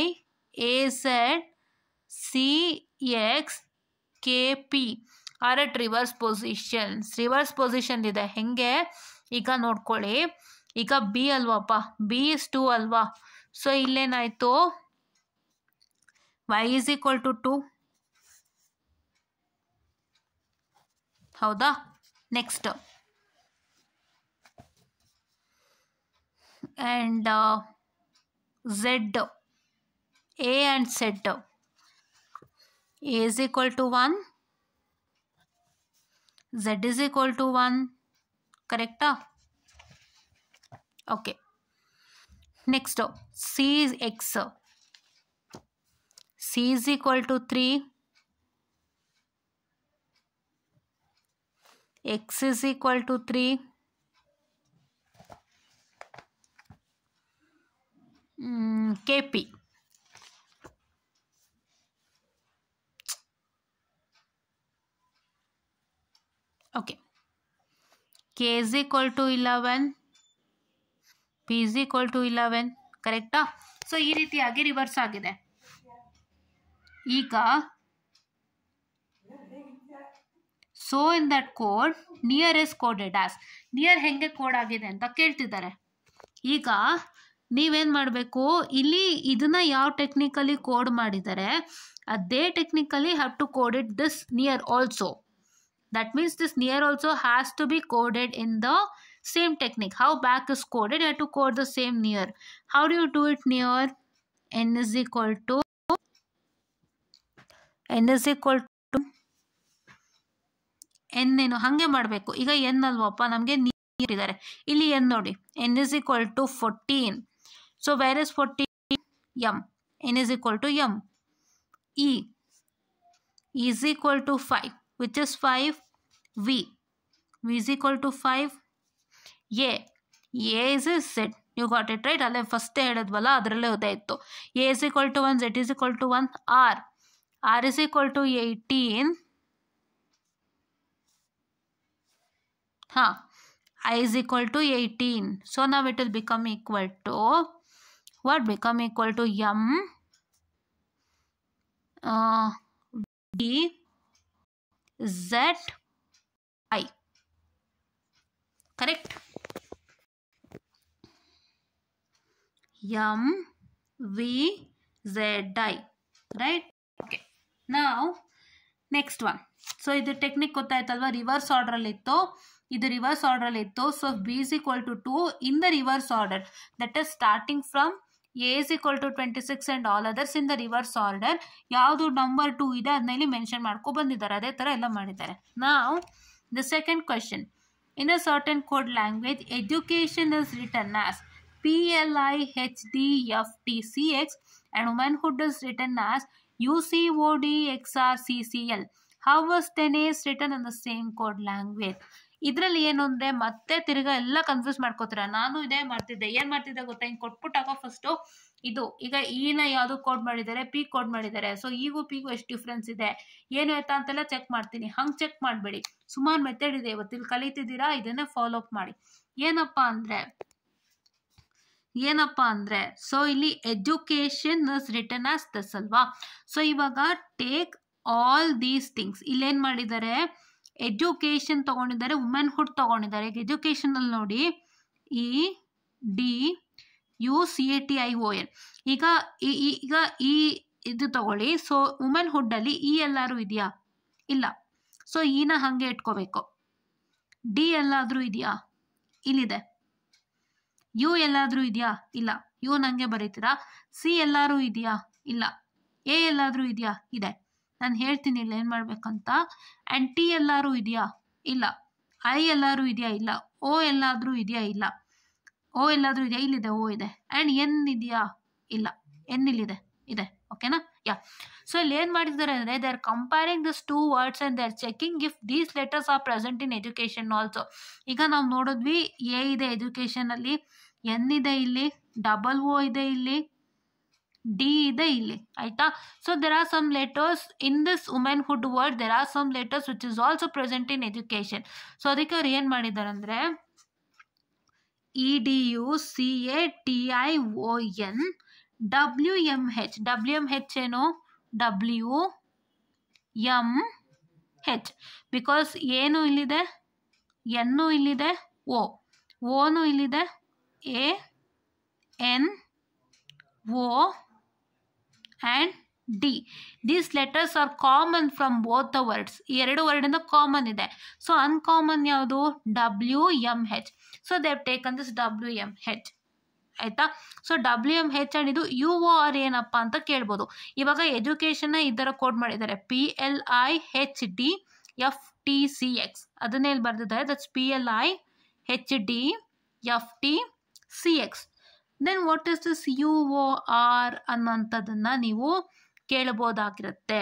A, Z, C, X, K, P are at reverse positions. Reverse position ಇದೆ. ಹೆಂಗೆ ಈಗ ನೋಡ್ಕೊಳ್ಳಿ. ಈಗ ಬಿ ಅಲ್ವಾಪ್ಪ, ಬಿ ಇಸ್ 2 ಅಲ್ವಾ. ಸೊ ಇಲ್ಲೇನಾಯಿತು, Y is equal to 2. ಹೌದಾ? Next and Z, A and Z, A is equal to 1, Z is equal to 1. ಕರೆಕ್ಟಾ? Okay. Next C is X, C is equal to 3, X is equal to 3, KP. Okay. K is equal to 11, P is equal to 11. ಕರೆಕ್ಟಾ? ಸೊ ಈ ರೀತಿಯಾಗಿ ರಿವರ್ಸ್ ಆಗಿದೆ. ಈಗ so in that code near is coded as. Near ಹೆಂಗೆ ಕೋಡ್ ಆಗಿದೆ ಅಂತ ಕೇಳ್ತಿದ್ದಾರೆ. ಈಗ ನೀವೇನು ಮಾಡಬೇಕು, ಇಲ್ಲಿ ಇದನ್ನ ಯಾವ ಟೆಕ್ನಿಕಲಿ ಕೋಡ್ ಮಾಡಿದ್ದಾರೆ ಅದೇ technically have to code it this near also. That means this near also has to be coded in the same technique. How back is coded, you have to code the same near. How do you do it near? N is equal to n ಏನು ಹಾಗೆ ಮಾಡಬೇಕು. ಈಗ n ಅಲ್ವಪ್ಪ, ನಮಗೆ ನೀರಿದ್ದಾರೆ. ಇಲ್ಲಿ n ನೋಡಿ, n is equal to 14. So where is 14? M. n is equal to m. E is equal to 5, which is 5. V is equal to 5. A is Z. You got it right? ಅಲ್ಲೇ ಫಸ್ಟ್ ಹೇಳಿದ್ವಲ್ಲ, ಅದರಲ್ಲೇ ಓದಾಯಿತು. A is equal to 1, Z is equal to 1. R is equal to 18. I is equal to 18. So now it will become equal to what? Become equal to M V Z I. Correct? M V Z I. Right? Okay. Now next one. So ಇದು ಟೆಕ್ನಿಕ್ ಗೊತ್ತಾಯ್ತಲ್ವಾ? ರಿವರ್ಸ್ ಆರ್ಡರಲ್ಲಿ ಇತ್ತು, ಇದು ರಿವರ್ಸ್ ಆರ್ಡರಲ್ಲಿ ಇತ್ತು. So B is equal to 2 in the reverse order, that is starting from A is equal to 26 and all others in the reverse order. ಯಾವುದು ನಂಬರ್ 2 ಇದೆ ಅದನ್ನ ಇಲ್ಲಿ ಮೆನ್ಷನ್ ಮಾಡ್ಕೊ ಬಂದಿದ್ದಾರೆ. ಅದೇ ಥರ ಎಲ್ಲ ಮಾಡಿದ್ದಾರೆ. Now the second question. In a certain code language, education is written as PLIHDFTCX, and womanhood is written as UCODXRCCL. How was tennis written in the same code language? ಇದರಲ್ಲಿ ಏನು ಅಂದರೆ ಮತ್ತೆ ತಿರ್ಗಾ ಎಲ್ಲ ಕನ್ಫ್ಯೂಸ್ ಮಾಡ್ಕೋತೀರ. ನಾನು ಇದೇ ಮಾಡ್ತಿದ್ದೆ. ಏನು ಮಾಡ್ತಿದ್ದೆ ಗೊತ್ತಾ, ಹಿಂಗೆ ಕೊಟ್ಬಿಟ್ಟಾಗ ಫಸ್ಟು ಇದು ಈಗ ಇನ ಯಾವುದು ಕೋಡ್ ಮಾಡಿದ್ದಾರೆ, ಪಿ ಕೋಡ್ ಮಾಡಿದ್ದಾರೆ. ಸೊ ಈಗೂ ಪಿಗೂ ಎಷ್ಟು ಡಿಫ್ರೆನ್ಸ್ ಇದೆ, ಏನು ಆಯ್ತಾ ಅಂತೆಲ್ಲ ಚೆಕ್ ಮಾಡ್ತೀನಿ. ಹಂಗೆ ಚೆಕ್ ಮಾಡಬೇಡಿ, ಸುಮಾರು ಮೆಥಡ್ ಇದೆ ಇವತ್ತಿಲ್ಲಿ ಕಲಿತಿದ್ದೀರಾ, ಇದನ್ನೇ ಫಾಲೋ ಅಪ್ ಮಾಡಿ. ಏನಪ್ಪ ಅಂದರೆ ಸೊ ಇಲ್ಲಿ education is return as this ಅಲ್ವಾ. ಸೊ ಇವಾಗ ಟೇಕ್ ಆಲ್ ದೀಸ್ ಥಿಂಗ್ಸ್. ಇಲ್ಲೇನು ಮಾಡಿದ್ದಾರೆ, ಎಜುಕೇಶನ್ ತಗೊಂಡಿದ್ದಾರೆ, ವುಮೆನ್ಹುಡ್ ತಗೊಂಡಿದ್ದಾರೆ. ಈಗ ಎಜುಕೇಶನಲ್ಲಿ ನೋಡಿ EDUCATION. ಈಗ ಈ ಇದು ತಗೊಳ್ಳಿ. ಸೊ ವುಮೆನ್ಹುಡ್ಡಲ್ಲಿ ಎಲ್ಲಾರು ಇದೆಯಾ? ಇಲ್ಲ. ಸೊ ನ ಹಾಗೆ ಇಟ್ಕೋಬೇಕು. ಡಿ ಎಲ್ಲಾದರೂ ಇದೆಯಾ? ಇಲ್ಲಿದೆ. ಯು ಎಲ್ಲಾದರೂ ಇದೆಯಾ? ಇಲ್ಲ. ಯು ನಂಗೆ ಬರೀತೀರಾ. ಸಿ ಎಲ್ಲಾರು ಇದೆಯಾ? ಇಲ್ಲ. ಎ ಎಲ್ಲಾದರೂ ಇದೆಯಾ? ಇದೆ. ನಾನು ಹೇಳ್ತೀನಿ ಇಲ್ಲ ಏನು ಮಾಡಬೇಕಂತ. ಆ್ಯಂಡ್ ಟಿ ಎಲ್ಲಾರು ಇದೆಯಾ? ಇಲ್ಲ. ಐ ಎಲ್ಲಾರು ಇದೆಯಾ? ಇಲ್ಲ. ಓ ಎಲ್ಲಾದರೂ ಇದೆಯಾ? ಇಲ್ಲ. ಓ ಎಲ್ಲಾದರೂ ಇದೆಯಾ? ಇಲ್ಲಿದೆ. ಓ ಇದೆ. ಆ್ಯಂಡ್ ಎನ್ ಇದೆಯಾ? ಇಲ್ಲ. ಎನ್ ಇಲ್ಲಿದೆ. ಇದೆ. ಓಕೆನಾ? ಯಾ. ಸೊ ಇಲ್ಲಿ ಏನು ಮಾಡಿದ್ದಾರೆ ಅಂದರೆ they are comparing this two words and they are checking if these letters are present in education also. ಈಗ ನಾವು ನೋಡಿದ್ವಿ ಎ ಇದೆ ಎಜುಕೇಷನಲ್ಲಿ, ಎನ್ ಇದೆ ಇಲ್ಲಿ, ಡಬಲ್ ಓ ಇದೆ ಇಲ್ಲಿ, ಡಿ ಇದೆ ಇಲ್ಲಿ, ಆಯ್ತಾ. So there are some letters in this womanhood word, there are some letters which is also present in education. So ಅದಕ್ಕೆ ಅವ್ರು ಏನು ಮಾಡಿದ್ದಾರೆ ಅಂದರೆ EDUCATION WMH. WMH ಏನು? WMH ಬಿಕಾಸ್ ಏನು ಇಲ್ಲಿದೆ, ಎನ್ನು ಇಲ್ಲಿದೆ, ಓನು ಇಲ್ಲಿದೆ, AN O and D. These letters are common from both the words. ಈ ಎರಡು ವರ್ಡಿಂದ ಕಾಮನ್ ಇದೆ. ಸೊ ಅನ್ಕಾಮನ್ ಯಾವುದು? WMH. So they have taken this WMH. ಆಯಿತಾ. ಸೊ WMH ಆ್ಯಂಡ್ ಇದು UOR ಏನಪ್ಪ ಅಂತ ಕೇಳ್ಬೋದು. ಇವಾಗ ಎಜುಕೇಷನ್ನ ಈ ಥರ ಕೋಡ್ ಮಾಡಿದ್ದಾರೆ, PLIHDFTCX. ಅದನ್ನೇ ಇಲ್ಲಿ ಬರ್ದಿದ್ದಾರೆ, that's PLIHDFTCX. Then what is this UOR ಅನ್ನೋಂಥದ್ದನ್ನು ನೀವು ಕೇಳ್ಬೋದಾಗಿರುತ್ತೆ.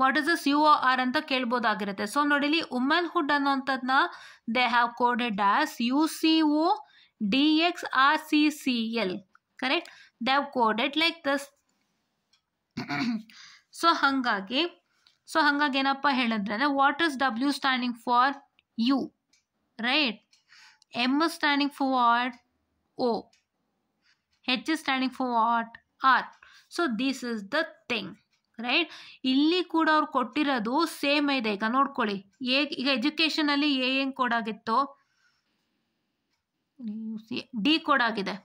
ವಾಟ್ ಇಸ್ ದಿಸ್ UOR ಅಂತ ಕೇಳ್ಬೋದಾಗಿರುತ್ತೆ. ಸೊ ನೋಡಿಲಿ ವುಮೆನ್ಹುಡ್ ಅನ್ನೋಂಥದ್ದನ್ನ they have coded as UCODXRCCL. Correct? They have coded like this. So ಹಾಗಾಗಿ ಏನಪ್ಪ ಹೇಳಿದ್ರೆ what is W standing for U, right? M is standing for what? O. H is standing for what? R. So this is the thing, right? ಇಲ್ಲಿ ಕೂಡ ಅವ್ರು ಕೊಟ್ಟಿರೋದು ಸೇಮ್ ಇದೆ. ಈಗ ನೋಡ್ಕೊಳ್ಳಿ, ಈಗ ಎಜುಕೇಷನಲ್ಲಿ ಏನು ಕೋಡ್ ಆಗಿತ್ತು? ಡಿ ಕೋಡ್ ಆಗಿದೆ.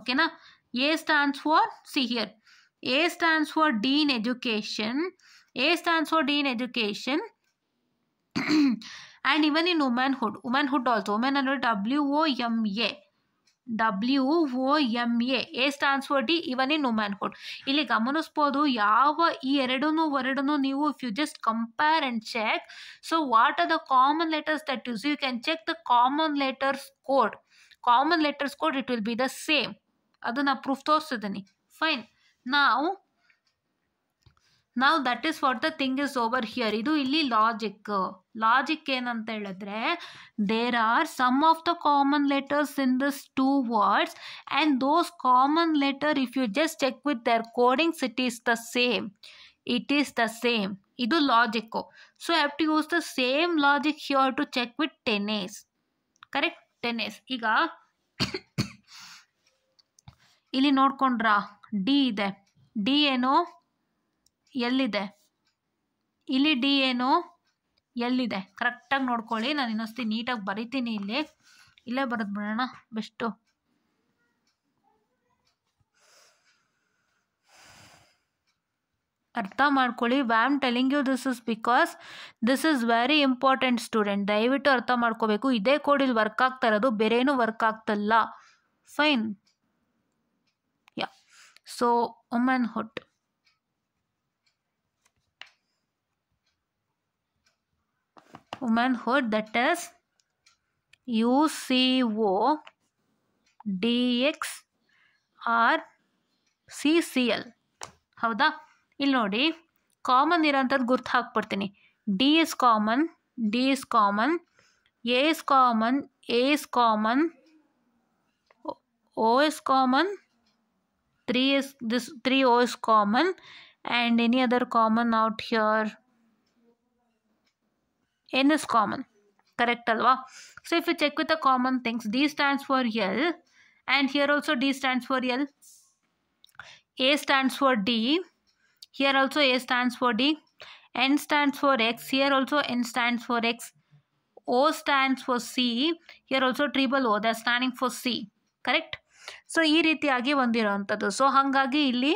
ಓಕೆನಾ? A stands for, see here, A stands for D in education. A stands for D in education. And even in womanhood also, women under WOMA. A stands for D even in womanhood. ಇಲ್ಲಿ ಗಮನಿಸ್ಬೋದು ಯಾವ ಈ ಎರಡೂ ವರ್ಡನ್ನು ನೀವು if you just compare and check. So what are the common letters that use, you can check the common letters code. It will be the same. ಅದು ನಾ ಪ್ರೂಫ್ ತೋರಿಸಿದ್ದೀನಿ. ಫೈನ್. ನಾವು that is what the thing is over here. ಇದು ಇಲ್ಲಿ ಲಾಜಿಕ್ ಏನಂತ ಹೇಳಿದ್ರೆ there are some of the common letters in this two words and those common letter if you just check with there ಕೋಡಿಂಗ್ಸ್ it is the same. ಇದು logic. So have to use the same logic here to check with tennis. Correct? Tennis. ಈಗ ಇಲ್ಲಿ ನೋಡ್ಕೊಂಡ್ರಾ, ಡಿ ಇದೆ. ಡಿ ಏನು? ಎಲ್ಲಿದೆ? ಇಲ್ಲಿ ಡಿ ಏನು? ಎಲ್ಲಿದೆ? ಕರೆಕ್ಟಾಗಿ ನೋಡ್ಕೊಳ್ಳಿ. ನಾನು ಇನ್ನೊಂದ್ಸತಿ ನೀಟಾಗಿ ಬರಿತೀನಿ. ಇಲ್ಲೇ ಬರೆದು ಬಿಡೋಣ ಬೆಸ್ಟು. ಅರ್ಥ ಮಾಡ್ಕೊಳ್ಳಿ. Why am telling you this is because this is very important student. ದಯವಿಟ್ಟು ಅರ್ಥ ಮಾಡ್ಕೋಬೇಕು. ಇದೇ ಕೋಡ್ ಇಲ್ಲಿ ವರ್ಕ್ ಆಗ್ತಾ ಇರೋದು, ಬೇರೇನೂ ವರ್ಕ್ ಆಗ್ತಿಲ್ಲ. Fine. Yeah. So womanhood, that is UCODXRCCL. DX R C C L. ಹೌದಾ? ಇಲ್ಲಿ ನೋಡಿ, ಕಾಮನ್ ಇರೋಂಥದ್ದು ಗುರ್ತು ಹಾಕ್ಬಿಡ್ತೀನಿ. D is common, D is common, A is common, A is common, O is common, 3 is this 3O is common, and any other common out here, N is common. Correct alva? So if you check with the common things, D stands for L, and here also D stands for L. A stands for D, here also A stands for D. N stands for X, here also N stands for X. O stands for C, here also triple O, they're standing for C. Correct? So ಈ ರೀತಿಯಾಗಿ ಹೊಂದಿರೋವಂಥದ್ದು. ಸೊ ಹಾಗಾಗಿ ಇಲ್ಲಿ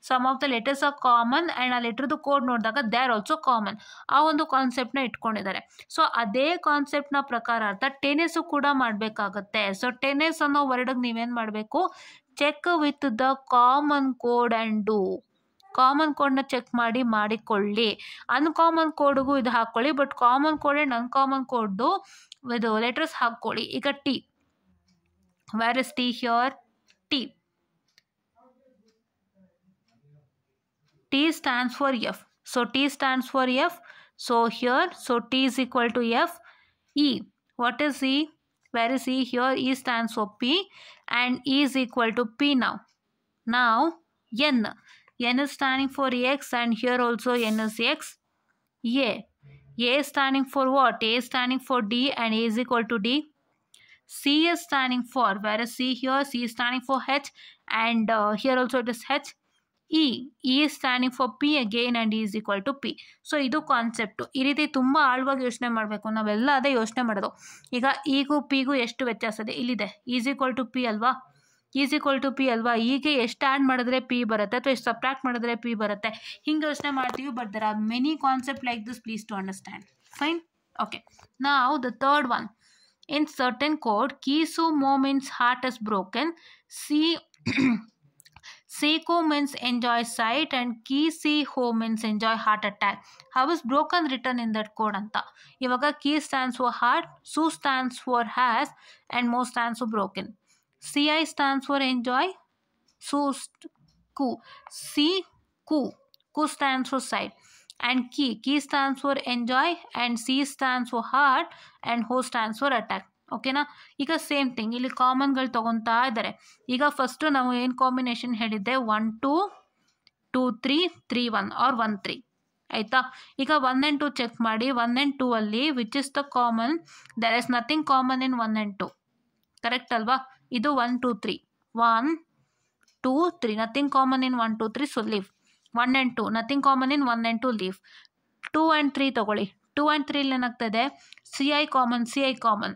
some of the letters are common and ಆ ಲೆಟರ್ದು ಕೋಡ್ ನೋಡಿದಾಗ ದೇ ಆರ್ ಆಲ್ಸೋ ಕಾಮನ್. ಆ ಒಂದು ಕಾನ್ಸೆಪ್ಟನ್ನ ಇಟ್ಕೊಂಡಿದ್ದಾರೆ. ಸೊ ಅದೇ ಕಾನ್ಸೆಪ್ಟ್ನ ಪ್ರಕಾರ ಅರ್ಥ ಟೆನ್ನಿಸು ಕೂಡ ಮಾಡಬೇಕಾಗತ್ತೆ. ಸೊ ಟೆನ್ನಿಸ್ ಅನ್ನೋ ವರ್ಡಿಗೆ ನೀವೇನು ಮಾಡಬೇಕು? Check with the common code and do. Common ಕೋಡ್ನ ಚೆಕ್ ಮಾಡಿಕೊಳ್ಳಿ. ಅನ್ಕಾಮನ್ ಕೋಡ್ಗೂ ಇದು ಹಾಕ್ಕೊಳ್ಳಿ, but common code and uncommon ಕೋಡ್ದು ಇದು ಲೆಟರ್ಸ್ ಹಾಕ್ಕೊಳ್ಳಿ. ಈಗ T, where is T here? T. T stands for F. So T stands for F. So here, so T is equal to F. E. What is E? Where is E here? E stands for P, and E is equal to P now. Now N. N is standing for X, and here also N is X. A. A is standing for what? A is standing for D, and A is equal to D. C is standing for, where is C here? C is standing for H, and here also it is H. E. E is standing for P again, and E is equal to P. So ಇದು ಕಾನ್ಸೆಪ್ಟು. ಈ ರೀತಿ ತುಂಬ ಆಳವಾಗಿ ಯೋಚನೆ ಮಾಡಬೇಕು. ನಾವೆಲ್ಲ ಅದೇ ಯೋಚನೆ ಮಾಡೋದು. ಈಗ ಈಗೂ ಪಿಗೂ ಎಷ್ಟು ವ್ಯತ್ಯಾಸ ಇದೆ? ಇಲ್ಲಿದೆ, ಈಸ್ ಈಕ್ವಲ್ ಟು ಪಿ ಅಲ್ವಾ? ಈಸ್ ಈಕ್ವಲ್ ಟು ಪಿ ಅಲ್ವಾ? ಹೀಗೆ ಎಷ್ಟು ಆ್ಯಡ್ ಮಾಡಿದ್ರೆ ಪಿ ಬರುತ್ತೆ, ಅಥವಾ ಎಷ್ಟು ಸಬ್ಟ್ರಾಕ್ಟ್ ಮಾಡಿದ್ರೆ ಪಿ ಬರುತ್ತೆ, ಹಿಂಗೆ ಯೋಚನೆ ಮಾಡ್ತೀವಿ. But there are many concept like this, please to understand. Fine? Okay. ನಾವ್ the third one. In certain code, Kisumo means heart is broken. Seiko means enjoy sight, and Kisiho means enjoy heart attack. How is broken written in that code anta? Ivaga Ki stands for heart, Su stands for has, and Mo stands for broken. Ci stands for enjoy, Su ku. Si ku. Ku stands for sight. And key stands for enjoy, and C stands for heart, and Ho stands for attack. ಓಕೆನಾ? ಈಗ ಸೇಮ್ ಥಿಂಗ್ ಇಲ್ಲಿ ಕಾಮನ್ಗಳು ತೊಗೊತಾ ಇದ್ದಾರೆ. ಈಗ ಫಸ್ಟು ನಾವು ಏನು ಕಾಂಬಿನೇಷನ್ ಹೇಳಿದ್ದೆ? 1 2 2 3 3 1 ಆರ್ 1 3. ಆಯಿತಾ? ಈಗ 1 and 2 ಚೆಕ್ ಮಾಡಿ. 1 and 2 ಅಲ್ಲಿ which is the common? There is nothing common in 1 and 2. Correct ಅಲ್ವಾ? ಇದು 1 2 3. 1 2 3 nothing common in 1 2 3, so leave. 1 and 2 nothing common in 1 and 2, leave. 2 and 3 ತಗೊಳ್ಳಿ. 2 and 3 ಏನಾಗ್ತದೆ? C I common.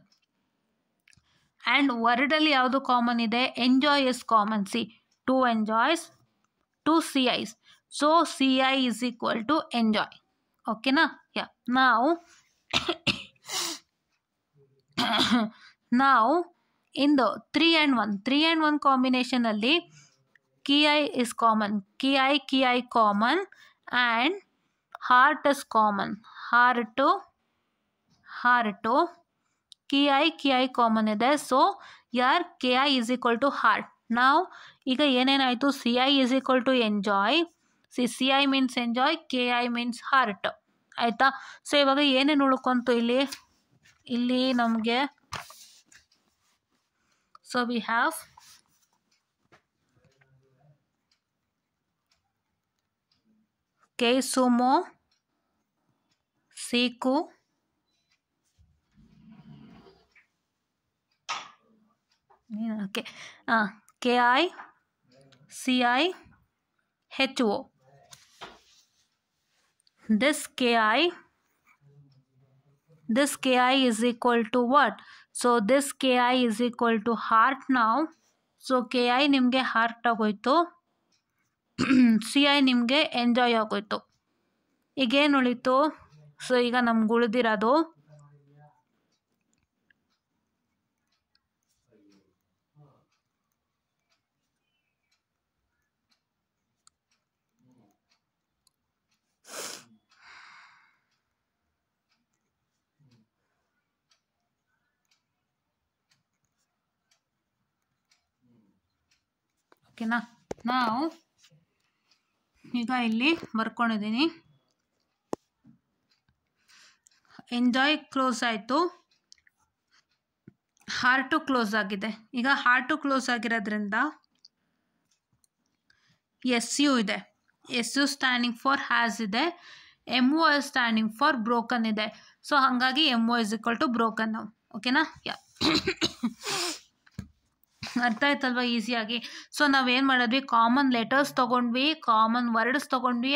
ಆ್ಯಂಡ್ ವರ್ಡಲ್ಲಿ ಯಾವುದು ಕಾಮನ್ ಇದೆ? Enjoy is common. C 2 enjoys, 2 C ices. So C I is equal to enjoy. ಓಕೆನಾ? ಯಾ. ನಾವು in the 3 and 1 ಕಾಂಬಿನೇಷನಲ್ಲಿ K I is common. K I common, and heart is common. Heart K I common ಇದೆ. ಸೊ ಯಾರ್ K I is equal to heart. ನಾವು ಈಗ ಏನೇನಾಯಿತು? C I is equal to enjoy. C I means enjoy, K I means heart. ಆಯಿತಾ? ಸೊ ಇವಾಗ ಏನೇನು ಉಳ್ಕೊಂತು ಇಲ್ಲಿ ನಮಗೆ? So we have Keisumo, Seiko, okay, KI, CI, HO. This KI is equal to what? So this KI is equal to heart now. So KI ನಿಮಗೆ ಹಾರ್ಟ್ ಆಗೋಯ್ತು, ಸಿ ಐ ನಿಮಗೆ ಎಂಜಾಯ್ ಆಗೋಯ್ತು. ಈಗೇನು ಉಳಿತು? ಸೊ ಈಗ ನಮ್ಗೆ ಉಳಿದಿರೋದು ಓಕೆನಾ. ನಾವು ಈಗ ಇಲ್ಲಿ ಬರ್ಕೊಂಡಿದ್ದೀನಿ. ಎಂಜಾಯ್ ಕ್ಲೋಸ್ ಆಯಿತು, ಹಾರ್ಟು ಕ್ಲೋಸ್ ಆಗಿದೆ. ಈಗ ಹಾರ್ಟು ಕ್ಲೋಸ್ ಆಗಿರೋದ್ರಿಂದ ಎಸ್ ಯು ಇದೆ. S U standing for has ಇದೆ. M O S standing for broken ಇದೆ. ಸೊ ಹಾಗಾಗಿ M O is equal to broken ನಾವು. ಓಕೆನಾ. ಯಾ ಅರ್ಥ ಆಯ್ತಲ್ವ ಈಸಿಯಾಗಿ. ಸೊ ನಾವೇನು ಮಾಡಿದ್ವಿ, ಕಾಮನ್ ಲೆಟರ್ಸ್ ತೊಗೊಂಡ್ವಿ, ಕಾಮನ್ ವರ್ಡ್ಸ್ ತೊಗೊಂಡ್ವಿ,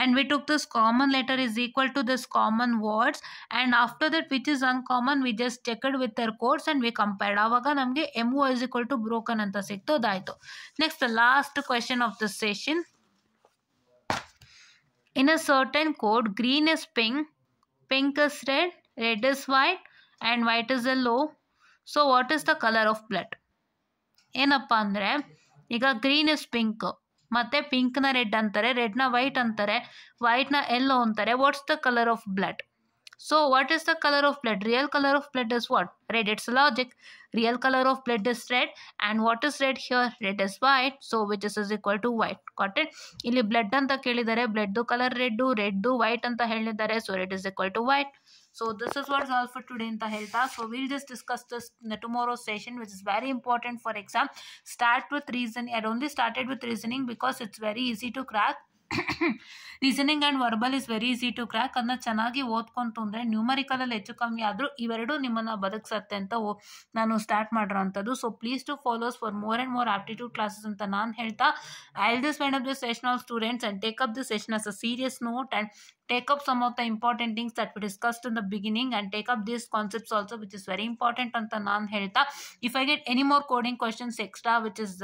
and we took this common letter is equal to this common words, and after that which is uncommon we just checked with their codes and we compared. ಆವಾಗ ನಮಗೆ MO is equal to broken ಅಂತ ಸಿಕ್ತು. ಅದಾಯಿತು. Next last question of this session. In a certain code, green is pink, pink is red, red is white, and white is yellow. So what is the color of blood? ಏನಪ್ಪ ಅಂದರೆ, ಈಗ ಗ್ರೀನ್ ಇಸ್ ಪಿಂಕ್, ಮತ್ತು ಪಿಂಕ್ನ ರೆಡ್ ಅಂತಾರೆ, ರೆಡ್ನ ವೈಟ್ ಅಂತಾರೆ, ವೈಟ್ನ ಯೆಲ್ಲೋ ಅಂತಾರೆ. What's the colour of blood? So what is the colour of blood? Real colour of blood is what? Red. It's logic. Real colour of blood is red, and what is red here? Red is white. So which is equal to white. Got it? ಇಲ್ಲಿ ಬ್ಲಡ್ ಅಂತ ಕೇಳಿದ್ದಾರೆ, blood colour red, red white ಅಂತ ಹೇಳಿದ್ದಾರೆ. So red is equal to white. So this is what's all for today ಅಂತ ಹೇಳ್ತಾ, so we'll just discuss this in the tomorrow's session, which is very important for exam. Start with reasoning. I only started with reasoning because it's very easy to crack. Reasoning and verbal is very easy to crack. ಅದನ್ನ ಚೆನ್ನಾಗಿ ಓದ್ಕೊಂತು ಅಂದರೆ ನ್ಯೂಮರಿಕಲಲ್ಲಿ ಹೆಚ್ಚು ಕಮ್ಮಿ ಆದರೂ ಇವೆರಡು ನಿಮ್ಮನ್ನು ಬದುಕಿಸತ್ತೆ ಅಂತ ನಾನು ಸ್ಟಾರ್ಟ್ ಮಾಡಿರೋ ಅಂಥದ್ದು. So please to follows for more and more aptitude classes ಅಂತ ನಾನು ಹೇಳ್ತಾ, I will just wind up this session all students and take up this session as a serious note and take up some of the important things that we discussed in the beginning, and take up these concepts also, which is very important anta naan helta. If I get any more coding questions extra which is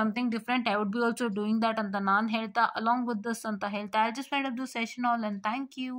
something different, I would be also doing that anta naan helta along with this anta helta. I'll just wind up this session all, and thank you.